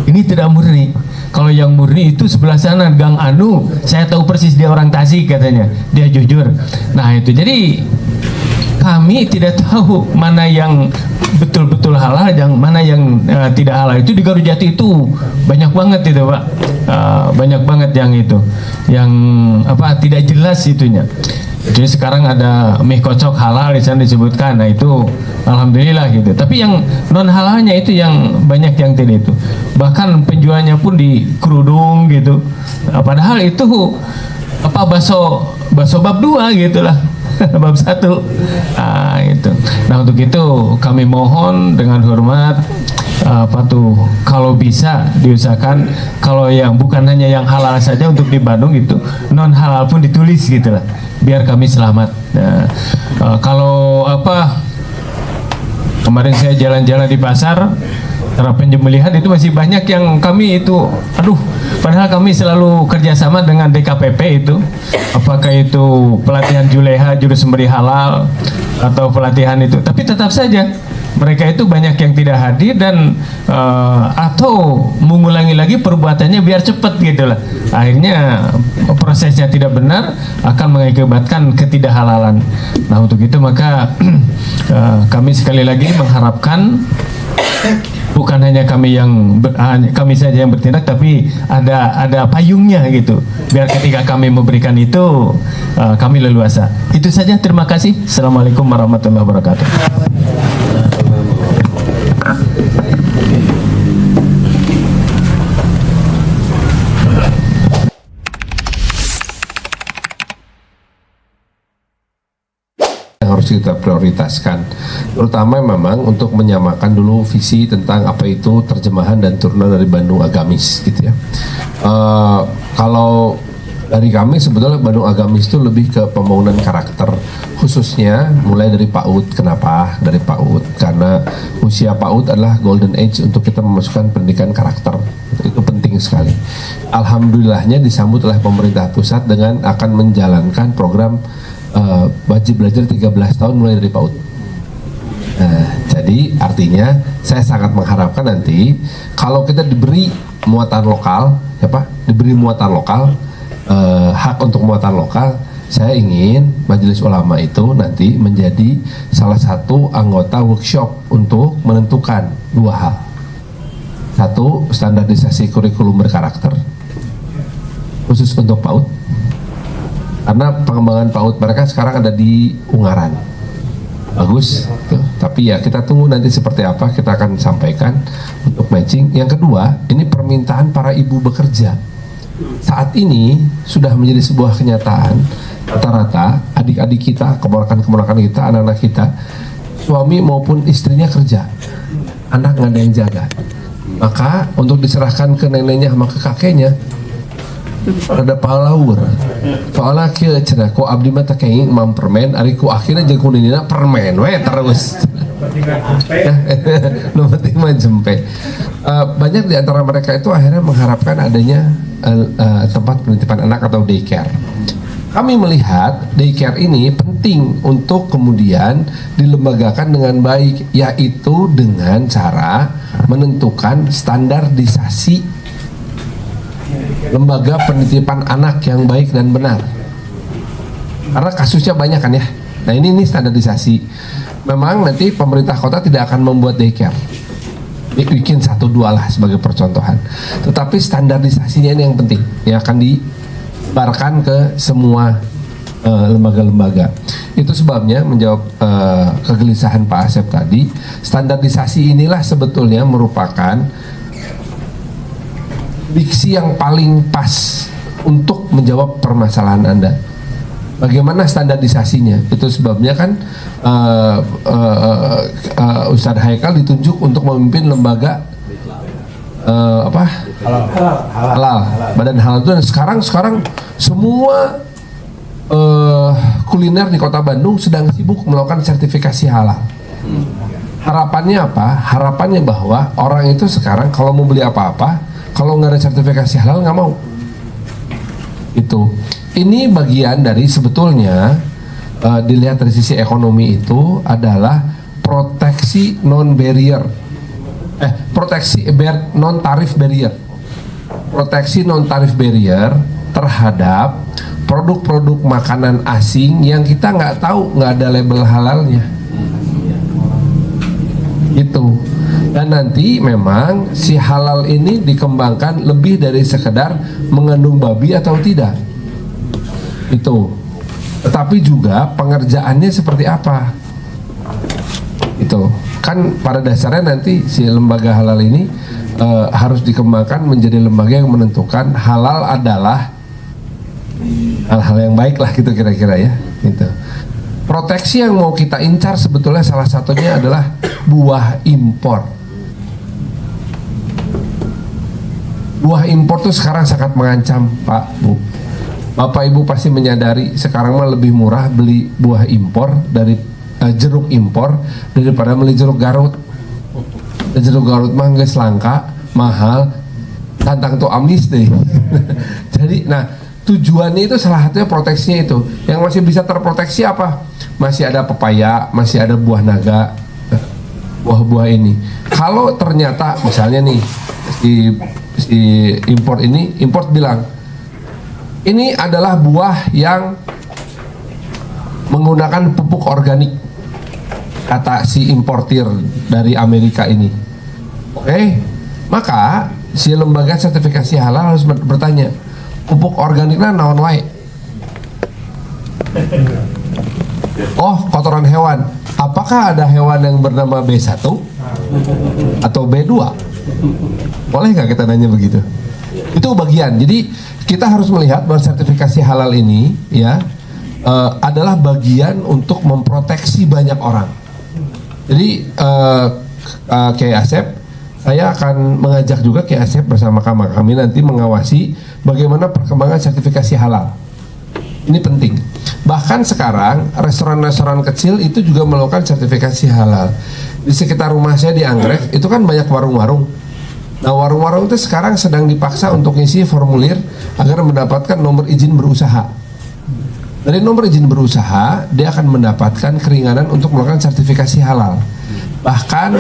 "Ini tidak murni. Kalau yang murni itu sebelah sana Gang Anu. Saya tahu persis dia orang Tasik," katanya. Dia jujur. Nah itu jadi kami tidak tahu mana yang betul-betul halal, yang mana yang tidak halal. Itu di Gardu Jati itu banyak banget itu Pak, banyak banget yang itu, yang tidak jelas itunya. Jadi sekarang ada mie kocok halal di sana disebutkan, nah itu alhamdulillah gitu. Tapi yang non halalnya itu yang banyak yang tidak itu. Bahkan penjualnya pun di kerudung gitu. Padahal itu bakso bab 2 gitulah. Bab 1. Nah, itu. Nah, untuk itu kami mohon dengan hormat kalau bisa diusahakan kalau yang bukan hanya yang halal saja untuk di Bandung itu, non halal pun ditulis gitulah. Biar kami selamat. Nah, kalau kemarin saya jalan-jalan di pasar penjemelihan itu masih banyak yang kami itu padahal kami selalu kerjasama dengan DKPP itu, apakah itu pelatihan Juleha juru sembeli halal atau pelatihan itu, tapi tetap saja mereka itu banyak yang tidak hadir dan atau mengulangi lagi perbuatannya biar cepat gitulah. Akhirnya prosesnya tidak benar, akan mengakibatkan ketidakhalalan. Nah untuk itu maka kami sekali lagi mengharapkan bukan hanya kami saja yang bertindak, tapi ada payungnya gitu. Biar ketika kami memberikan itu kami leluasa. Itu saja. Terima kasih. Assalamualaikum warahmatullahi wabarakatuh. Harus kita prioritaskan, terutama memang untuk menyamakan dulu visi tentang apa itu terjemahan dan turunan dari Bandung Agamis gitu ya. Kalau Dari kami sebetulnya Bandung Agamis itu lebih ke pembangunan karakter, khususnya mulai dari PAUD. Kenapa dari PAUD? Karena usia PAUD adalah golden age untuk kita memasukkan pendidikan karakter. Itu penting sekali. Alhamdulillahnya disambut oleh pemerintah pusat dengan akan menjalankan program wajib belajar 13 tahun mulai dari PAUD. Nah, jadi artinya saya sangat mengharapkan nanti kalau kita diberi muatan lokal, diberi muatan lokal, hak untuk muatan lokal, saya ingin Majelis Ulama itu nanti menjadi salah satu anggota workshop untuk menentukan dua hal. Satu, standarisasi kurikulum berkarakter khusus untuk PAUD, karena pengembangan PAUD mereka sekarang ada di Ungaran. Bagus tuh. Tapi ya kita tunggu nanti seperti apa, kita akan sampaikan untuk matching. Yang kedua, ini permintaan para ibu bekerja. Saat ini sudah menjadi sebuah kenyataan, rata-rata adik-adik kita, keponakan-keponakan kita, anak-anak kita, suami maupun istrinya kerja, anak nggak ada yang jaga. Maka untuk diserahkan ke neneknya sama ke kakeknya, ada palawur. Soalnya kia cina, ko abdi mah tak kenging mam permen, ari ku akhirnya jeung kuninina permen, we terus. No penting mah jempe. Banyak di antara mereka itu akhirnya mengharapkan adanya tempat penitipan anak atau daycare. Kami melihat daycare ini penting untuk kemudian dilembagakan dengan baik, yaitu dengan cara menentukan standarisasi lembaga penitipan anak yang baik dan benar. Karena kasusnya banyak kan ya. Nah ini standarisasi. Memang nanti pemerintah kota tidak akan membuat daycare, bikin 1-2 lah sebagai percontohan. Tetapi standarisasinya ini yang penting, yang akan dibarkan ke semua lembaga-lembaga. Itu sebabnya menjawab kegelisahan Pak Asep tadi, standarisasi inilah sebetulnya merupakan diksi yang paling pas untuk menjawab permasalahan Anda. Bagaimana standarisasinya? Itu sebabnya kan Ustadz Haikal ditunjuk untuk memimpin lembaga halal, badan halal itu. Dan sekarang semua kuliner di Kota Bandung sedang sibuk melakukan sertifikasi halal. Harapannya apa? Harapannya bahwa orang itu sekarang kalau mau beli apa-apa, kalau nggak ada sertifikasi halal nggak mau. Itu. Ini bagian dari sebetulnya dilihat dari sisi ekonomi itu adalah proteksi non-barrier, proteksi non-tarif barrier, proteksi non-tarif barrier terhadap produk-produk makanan asing yang kita nggak tahu, nggak ada label halalnya. Itu. Dan nanti memang si halal ini dikembangkan lebih dari sekedar mengandung babi atau tidak. Itu. Tetapi juga pengerjaannya seperti apa. Itu. Kan pada dasarnya nanti si lembaga halal ini harus dikembangkan menjadi lembaga yang menentukan halal adalah hal-hal yang baik lah gitu kira-kira ya. Gitu. Proteksi yang mau kita incar sebetulnya salah satunya adalah buah impor. Buah impor tuh sekarang sangat mengancam, Pak, Bu. Bapak Ibu pasti menyadari sekarang mah lebih murah beli buah impor dari jeruk impor daripada beli jeruk Garut. Dan jeruk Garut mah geus langka, mahal, tantang tuh amis deh. Jadi, nah tujuannya itu salah satunya proteksinya itu. Yang masih bisa terproteksi apa? Masih ada pepaya, masih ada buah naga, buah-buah ini. Kalau ternyata misalnya nih si import bilang ini adalah buah yang menggunakan pupuk organik, kata si importir dari Amerika ini. Oke, maka si lembaga sertifikasi halal harus bertanya, pupuk organiknya naon wae? Oh, kotoran hewan. Apakah ada hewan yang bernama B1 atau B2? Boleh nggak kita nanya begitu? Itu bagian. Jadi kita harus melihat bahwa sertifikasi halal ini ya adalah bagian untuk memproteksi banyak orang. Jadi Kiai Asep, saya akan mengajak juga Kiai Asep bersama kami nanti mengawasi bagaimana perkembangan sertifikasi halal. Ini penting. Bahkan sekarang restoran-restoran kecil itu juga melakukan sertifikasi halal. Di sekitar rumah saya di Anggrek itu kan banyak warung-warung. Nah, warung-warung itu sekarang sedang dipaksa untuk ngisi formulir agar mendapatkan nomor izin berusaha. Dari nomor izin berusaha, dia akan mendapatkan keringanan untuk melakukan sertifikasi halal. Bahkan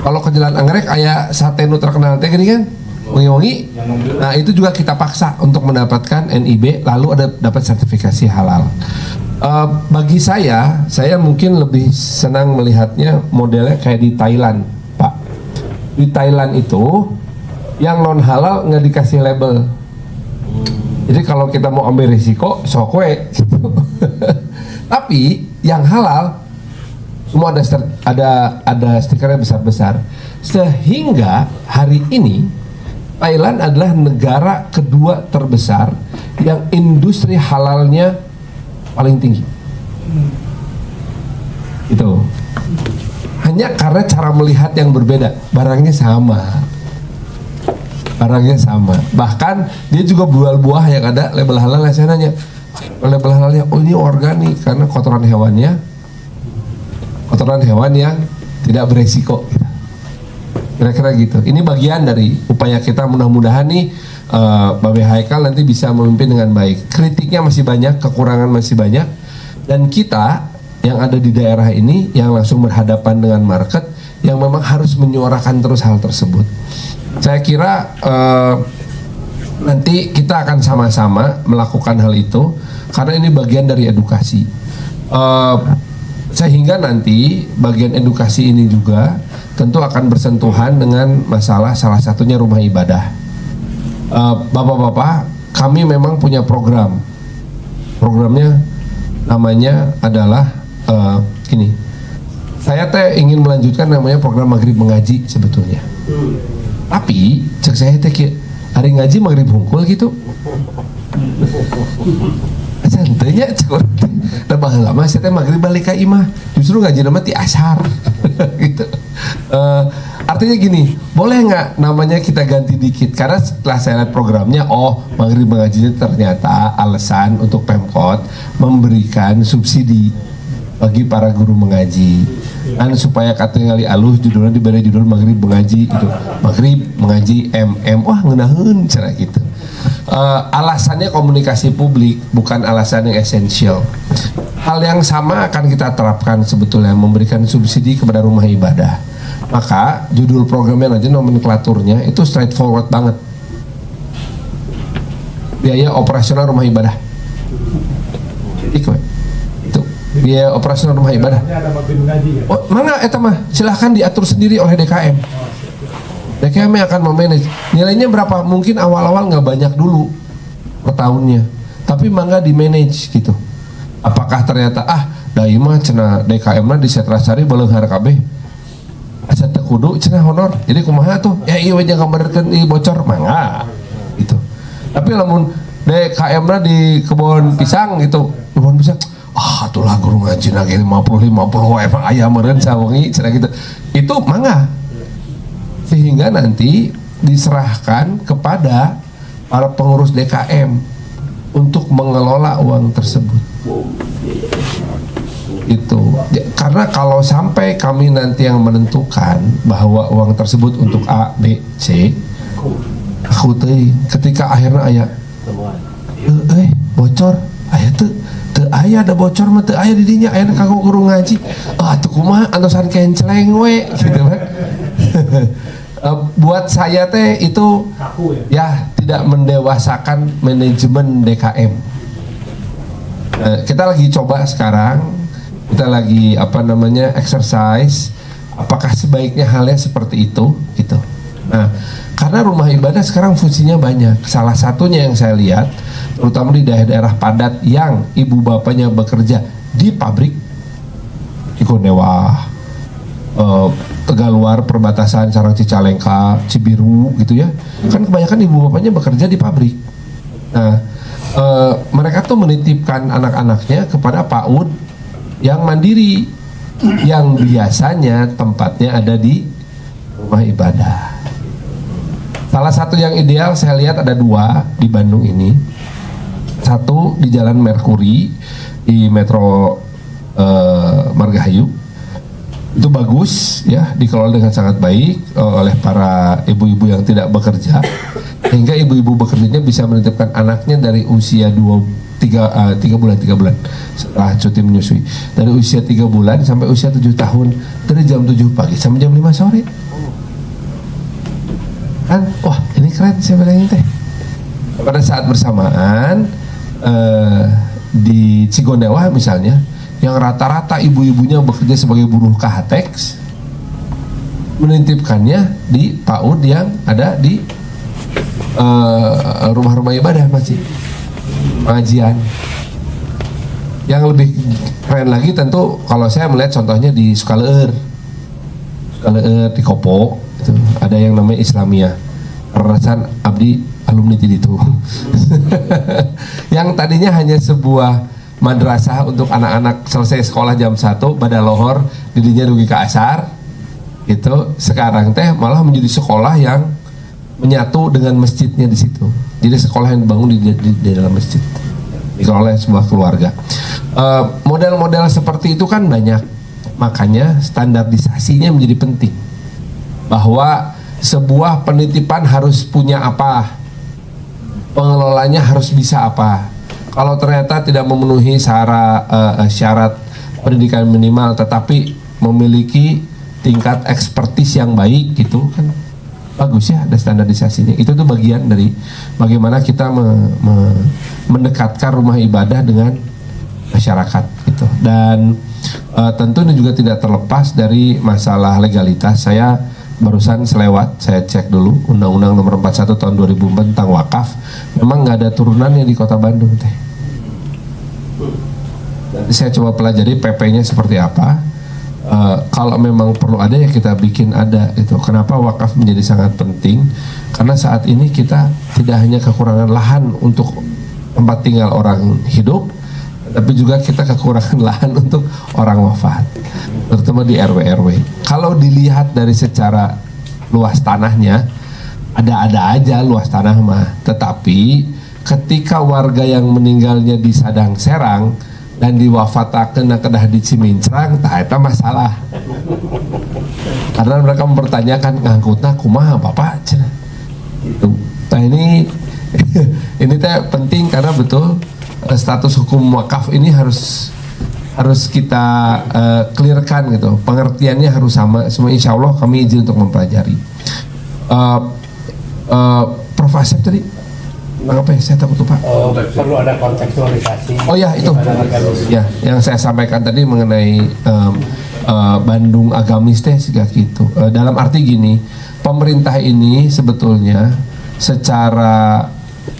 kalau ke Jalan Anggrek aya sate nu terkenal teh gini kan, wangi-wangi. Nah, itu juga kita paksa untuk mendapatkan NIB lalu ada dapat sertifikasi halal. Bagi saya mungkin lebih senang melihatnya modelnya kayak di Thailand, Pak. Di Thailand itu yang non halal nggak dikasih label. Jadi kalau kita mau ambil risiko, sok we gitu. Tapi yang halal semua ada stikernya besar-besar. Sehingga hari ini Thailand adalah negara kedua terbesar yang industri halalnya paling tinggi. Itu hanya karena cara melihat yang berbeda. Barangnya sama. Bahkan dia juga buah yang ada label halal. Saya nanya, label halalnya, oh ini organik karena kotoran hewan yang tidak beresiko. Kira-kira gitu. Ini bagian dari upaya kita, mudah-mudahan nih Babe Haikal nanti bisa memimpin dengan baik. Kritiknya masih banyak, kekurangan masih banyak, dan kita yang ada di daerah ini yang langsung berhadapan dengan market yang memang harus menyuarakan terus hal tersebut. Saya kira nanti kita akan sama-sama melakukan hal itu karena ini bagian dari edukasi. Sehingga nanti bagian edukasi ini juga tentu akan bersentuhan dengan masalah salah satunya rumah ibadah. Bapak-bapak, kami memang punya program. Programnya namanya adalah gini. Saya ingin melanjutkan namanya program Maghrib Mengaji sebetulnya. Tapi cek saya hari ngaji maghrib hungkul gitu. Santainya cek orang teh. Da baheula mah saya teh maghrib balik ka imah. Justru ngaji nama ti asar. Gitu. Artinya gini, boleh nggak namanya kita ganti dikit? Karena setelah saya lihat programnya, maghrib mengajinya ternyata alasan untuk Pemkot memberikan subsidi bagi para guru mengaji. Dan supaya katingali alus judulnya diberi judul maghrib mengaji itu, maghrib mengaji wah ngeunaheun cara gitu. Alasannya komunikasi publik, bukan alasan yang esensial. Hal yang sama akan kita terapkan sebetulnya, memberikan subsidi kepada rumah ibadah. Maka judul programnya nanti nomenklaturnya itu straightforward banget. Biaya operasional rumah ibadah. Itu biaya operasional rumah ibadah. Oh, mana eta mah? Silahkan diatur sendiri oleh DKM. DKM yang akan memanage. Nilainya berapa? Mungkin awal-awal nggak banyak dulu per tahunnya, tapi mangga di manage gitu. Apakah ternyata da ieu mah cenah DKM mah di Setrasari beuleuh kabeh. Asa teu kudu cenah honor. Jadi kumaha tuh? Ya ieu we jangan gambarkeun bocor mangga gitu. Tapi lamun DKM mah di kebun pisang gitu, kebun pisang atulah guru ngaji lagi 50 emang ayam meureun sawengi cenah gitu. Itu mangga. Sehingga nanti diserahkan kepada para pengurus DKM untuk mengelola uang tersebut. Itu. Karena kalau sampai kami nanti yang menentukan bahwa uang tersebut untuk A, B, C, aku teh ketika akhirnya aya bocor, aya tuh aya ada bocor mah teu aya di dinya aya kanggo guru ngaji. Atuh kumaha antosan kenceleng we gitu kan. Buat saya teh itu ya tidak mendewasakan manajemen DKM. Kita lagi coba sekarang, kita lagi exercise apakah sebaiknya halnya seperti itu gitu. Nah, karena rumah ibadah sekarang fungsinya banyak. Salah satunya yang saya lihat, terutama di daerah-daerah padat yang ibu bapaknya bekerja di pabrik, Cikondewa, Tegaluar, perbatasan Sarang Cicalengka, Cibiru gitu ya. Kan kebanyakan ibu bapaknya bekerja di pabrik. Nah, mereka tuh menitipkan anak-anaknya kepada PAUD yang mandiri, yang biasanya tempatnya ada di rumah ibadah. Salah satu yang ideal saya lihat ada 2 di Bandung ini. Satu di Jalan Merkuri di Metro Margahayu. Itu bagus ya, dikelola dengan sangat baik oleh para ibu-ibu yang tidak bekerja, sehingga ibu-ibu bekerjanya bisa menitipkan anaknya dari usia 3 bulan setelah cuti menyusui, dari usia 3 bulan sampai usia 7 tahun, dari jam 7 pagi sampai jam 5 sore kan. Wah, ini keren, saya bilangin teh. Pada saat bersamaan di Cigondewa misalnya, yang rata-rata ibu-ibunya bekerja sebagai buruh KHTX, menitipkannya di PAUD yang ada di rumah-rumah ibadah, masjid, pengajian. Yang lebih keren lagi tentu kalau saya melihat contohnya di Sukaleur, di Kopo itu ada yang namanya Islamiyah. Rerasan Abdi alumni itu yang tadinya hanya sebuah madrasah untuk anak-anak selesai sekolah jam 1 pada lohor didinya dugi ke asar, itu sekarang teh malah menjadi sekolah yang menyatu dengan masjidnya di situ. Jadi sekolah yang dibangun di dalam masjid, dikelola oleh sebuah keluarga. Model-model seperti itu kan banyak, makanya standarisasinya menjadi penting. Bahwa sebuah penitipan harus punya apa, pengelolanya harus bisa apa. Kalau ternyata tidak memenuhi syarat pendidikan minimal, tetapi memiliki tingkat ekspertis yang baik, gitu kan bagus ya, ada standarisasinya. Itu tuh bagian dari bagaimana kita mendekatkan rumah ibadah dengan masyarakat gitu. Dan tentu ini juga tidak terlepas dari masalah legalitas. Saya barusan selewat, saya cek dulu Undang-Undang Nomor 41 Tahun 2004 tentang wakaf, memang nggak ada turunannya di Kota Bandung teh. Nanti saya coba pelajari PP-nya seperti apa. Kalau memang perlu ada ya kita bikin ada itu. Kenapa wakaf menjadi sangat penting? Karena saat ini kita tidak hanya kekurangan lahan untuk tempat tinggal orang hidup, tapi juga kita kekurangan lahan untuk orang wafat, terutama di RW-RW. Kalau dilihat dari secara luas tanahnya, ada-ada aja luas tanah mah. Tetapi ketika warga yang meninggalnya di Sadang Serang dan diwafatakeun kedah di Cimincrang, tah eta masalah. Karena mereka mempertanyakan ngangkutna kumaha Bapak cenah. Gitu. Nah ini teh penting karena betul status hukum wakaf ini harus kita clearkan gitu. Pengertiannya harus sama. Semua insya Allah kami izin untuk mempelajari. Prof Asep tadi apa ya? Saya takut lupa. Perlu ada kontekstualisasi. Oh ya itu. Ya, yang saya sampaikan tadi mengenai Bandung agamis teh juga gitu. Dalam arti gini, pemerintah ini sebetulnya secara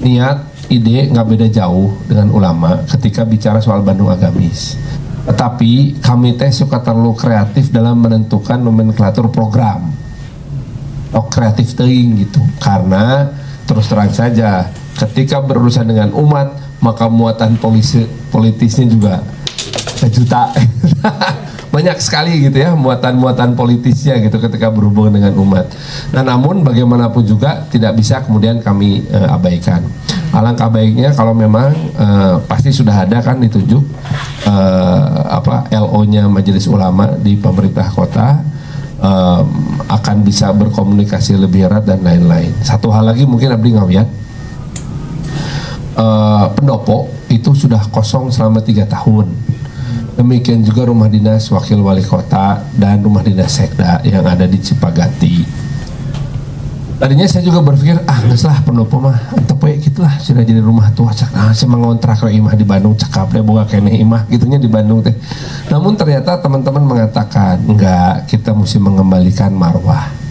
niat, ide nggak beda jauh dengan ulama ketika bicara soal Bandung agamis. Tetapi kami teh suka terlalu kreatif dalam menentukan nomenklatur program. Kreatif teuing gitu. Karena terus terang saja ketika berurusan dengan umat, maka muatan politisnya juga sejuta. Banyak sekali gitu ya muatan-muatan politisnya gitu ketika berhubungan dengan umat. Nah, namun bagaimanapun juga tidak bisa kemudian kami abaikan. Alangkah baiknya kalau memang pasti sudah ada kan ditunjuk LO-nya Majelis Ulama di pemerintah kota, akan bisa berkomunikasi lebih erat dan lain-lain. Satu hal lagi mungkin Abdi ngawiyat, pendopo itu sudah kosong selama 3 tahun. Demikian juga rumah dinas wakil wali kota dan rumah dinas sekda yang ada di Cipagati. Tadinya saya juga berpikir, nggak salah pendopo mah entep we gitulah, sudah jadi rumah tua cak. Saya mengontrak ke imah di Bandung, cakap deh boga kene imah gitunya di Bandung teh. Namun ternyata teman-teman mengatakan enggak, kita mesti mengembalikan marwah.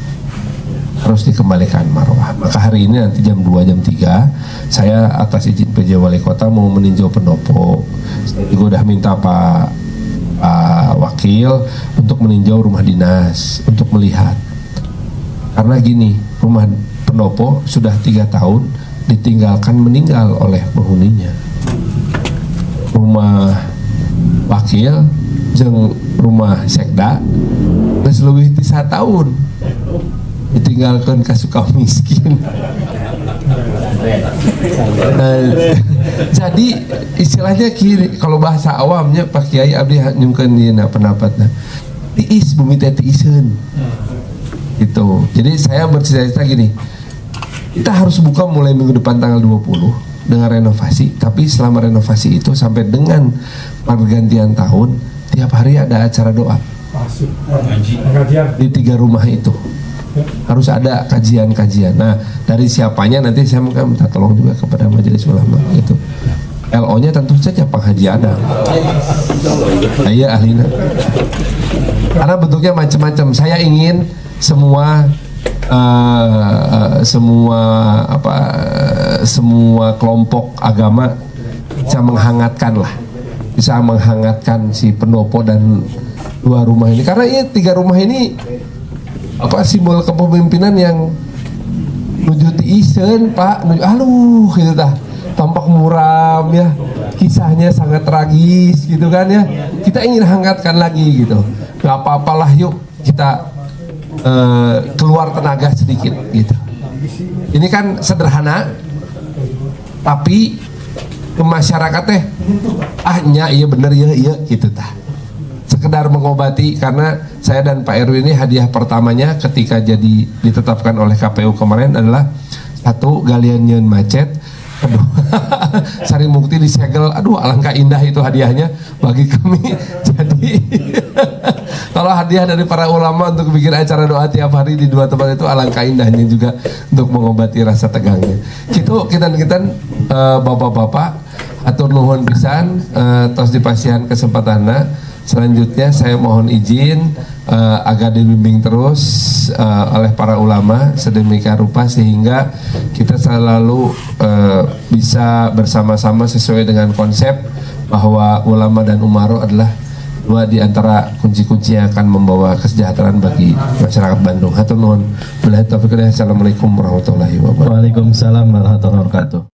Harus dikembalikan marwah. Maka hari ini nanti jam 2 jam 3 saya atas izin PJ Wali Kota mau meninjau pendopo. Saya juga udah minta Pak Wakil untuk meninjau rumah dinas untuk melihat. Karena gini, rumah pendopo sudah 3 tahun ditinggalkan meninggal oleh penghuninya. Rumah wakil jeung rumah sekda geus leuwih ti 1 tahun ditinggalkan ke suka miskin. Jadi istilahnya kiri, kalau bahasa awamnya Pak Kiai abdi nyungkeun dina pendapatnya tiis bumi teh tiiseun gitu. Jadi saya bercita-cita gini, kita harus buka mulai minggu depan tanggal 20 dengan renovasi, tapi selama renovasi itu sampai dengan pergantian tahun tiap hari ada acara doa di 3 rumah itu. Harus ada kajian-kajian. Nah, dari siapanya nanti saya minta tolong juga kepada majelis ulama itu. LO-nya tentu saja Pak Haji Adam. Saya ahlina. Karena bentuknya macam-macam. Saya ingin semua kelompok agama bisa menghangatkan si pendopo dan 2 rumah ini. Karena ini 3 rumah ini simbol kepemimpinan yang nuju tiisen Pak, aluh gitu tah, tampak muram ya, kisahnya sangat tragis gitu kan ya. Kita ingin hangatkan lagi gitu, nggak apa-apalah yuk kita keluar tenaga sedikit gitu. Ini kan sederhana, tapi ke masyarakat teh iya bener iya gitu tah. Sekedar mengobati, karena saya dan Pak Erwin ini hadiah pertamanya ketika jadi ditetapkan oleh KPU kemarin adalah 1 galian nyeun macet, kedua Sari Mukti disegel. Aduh alangkah indah itu hadiahnya bagi kami. Jadi kalau hadiah dari para ulama untuk bikin acara doa tiap hari di 2 tempat itu alangkah indahnya juga untuk mengobati rasa tegangnya. Kita bapak-bapak atur nuhun pisan tos dipasihan kesempatanna. Selanjutnya saya mohon izin agar dibimbing terus oleh para ulama sedemikian rupa sehingga kita selalu bisa bersama-sama sesuai dengan konsep bahwa ulama dan umaro adalah 2 di antara kunci-kunci yang akan membawa kesejahteraan bagi masyarakat Bandung. Hatur nuhun. Assalamualaikum warahmatullahi wabarakatuh. Waalaikumsalam warahmatullahi wabarakatuh.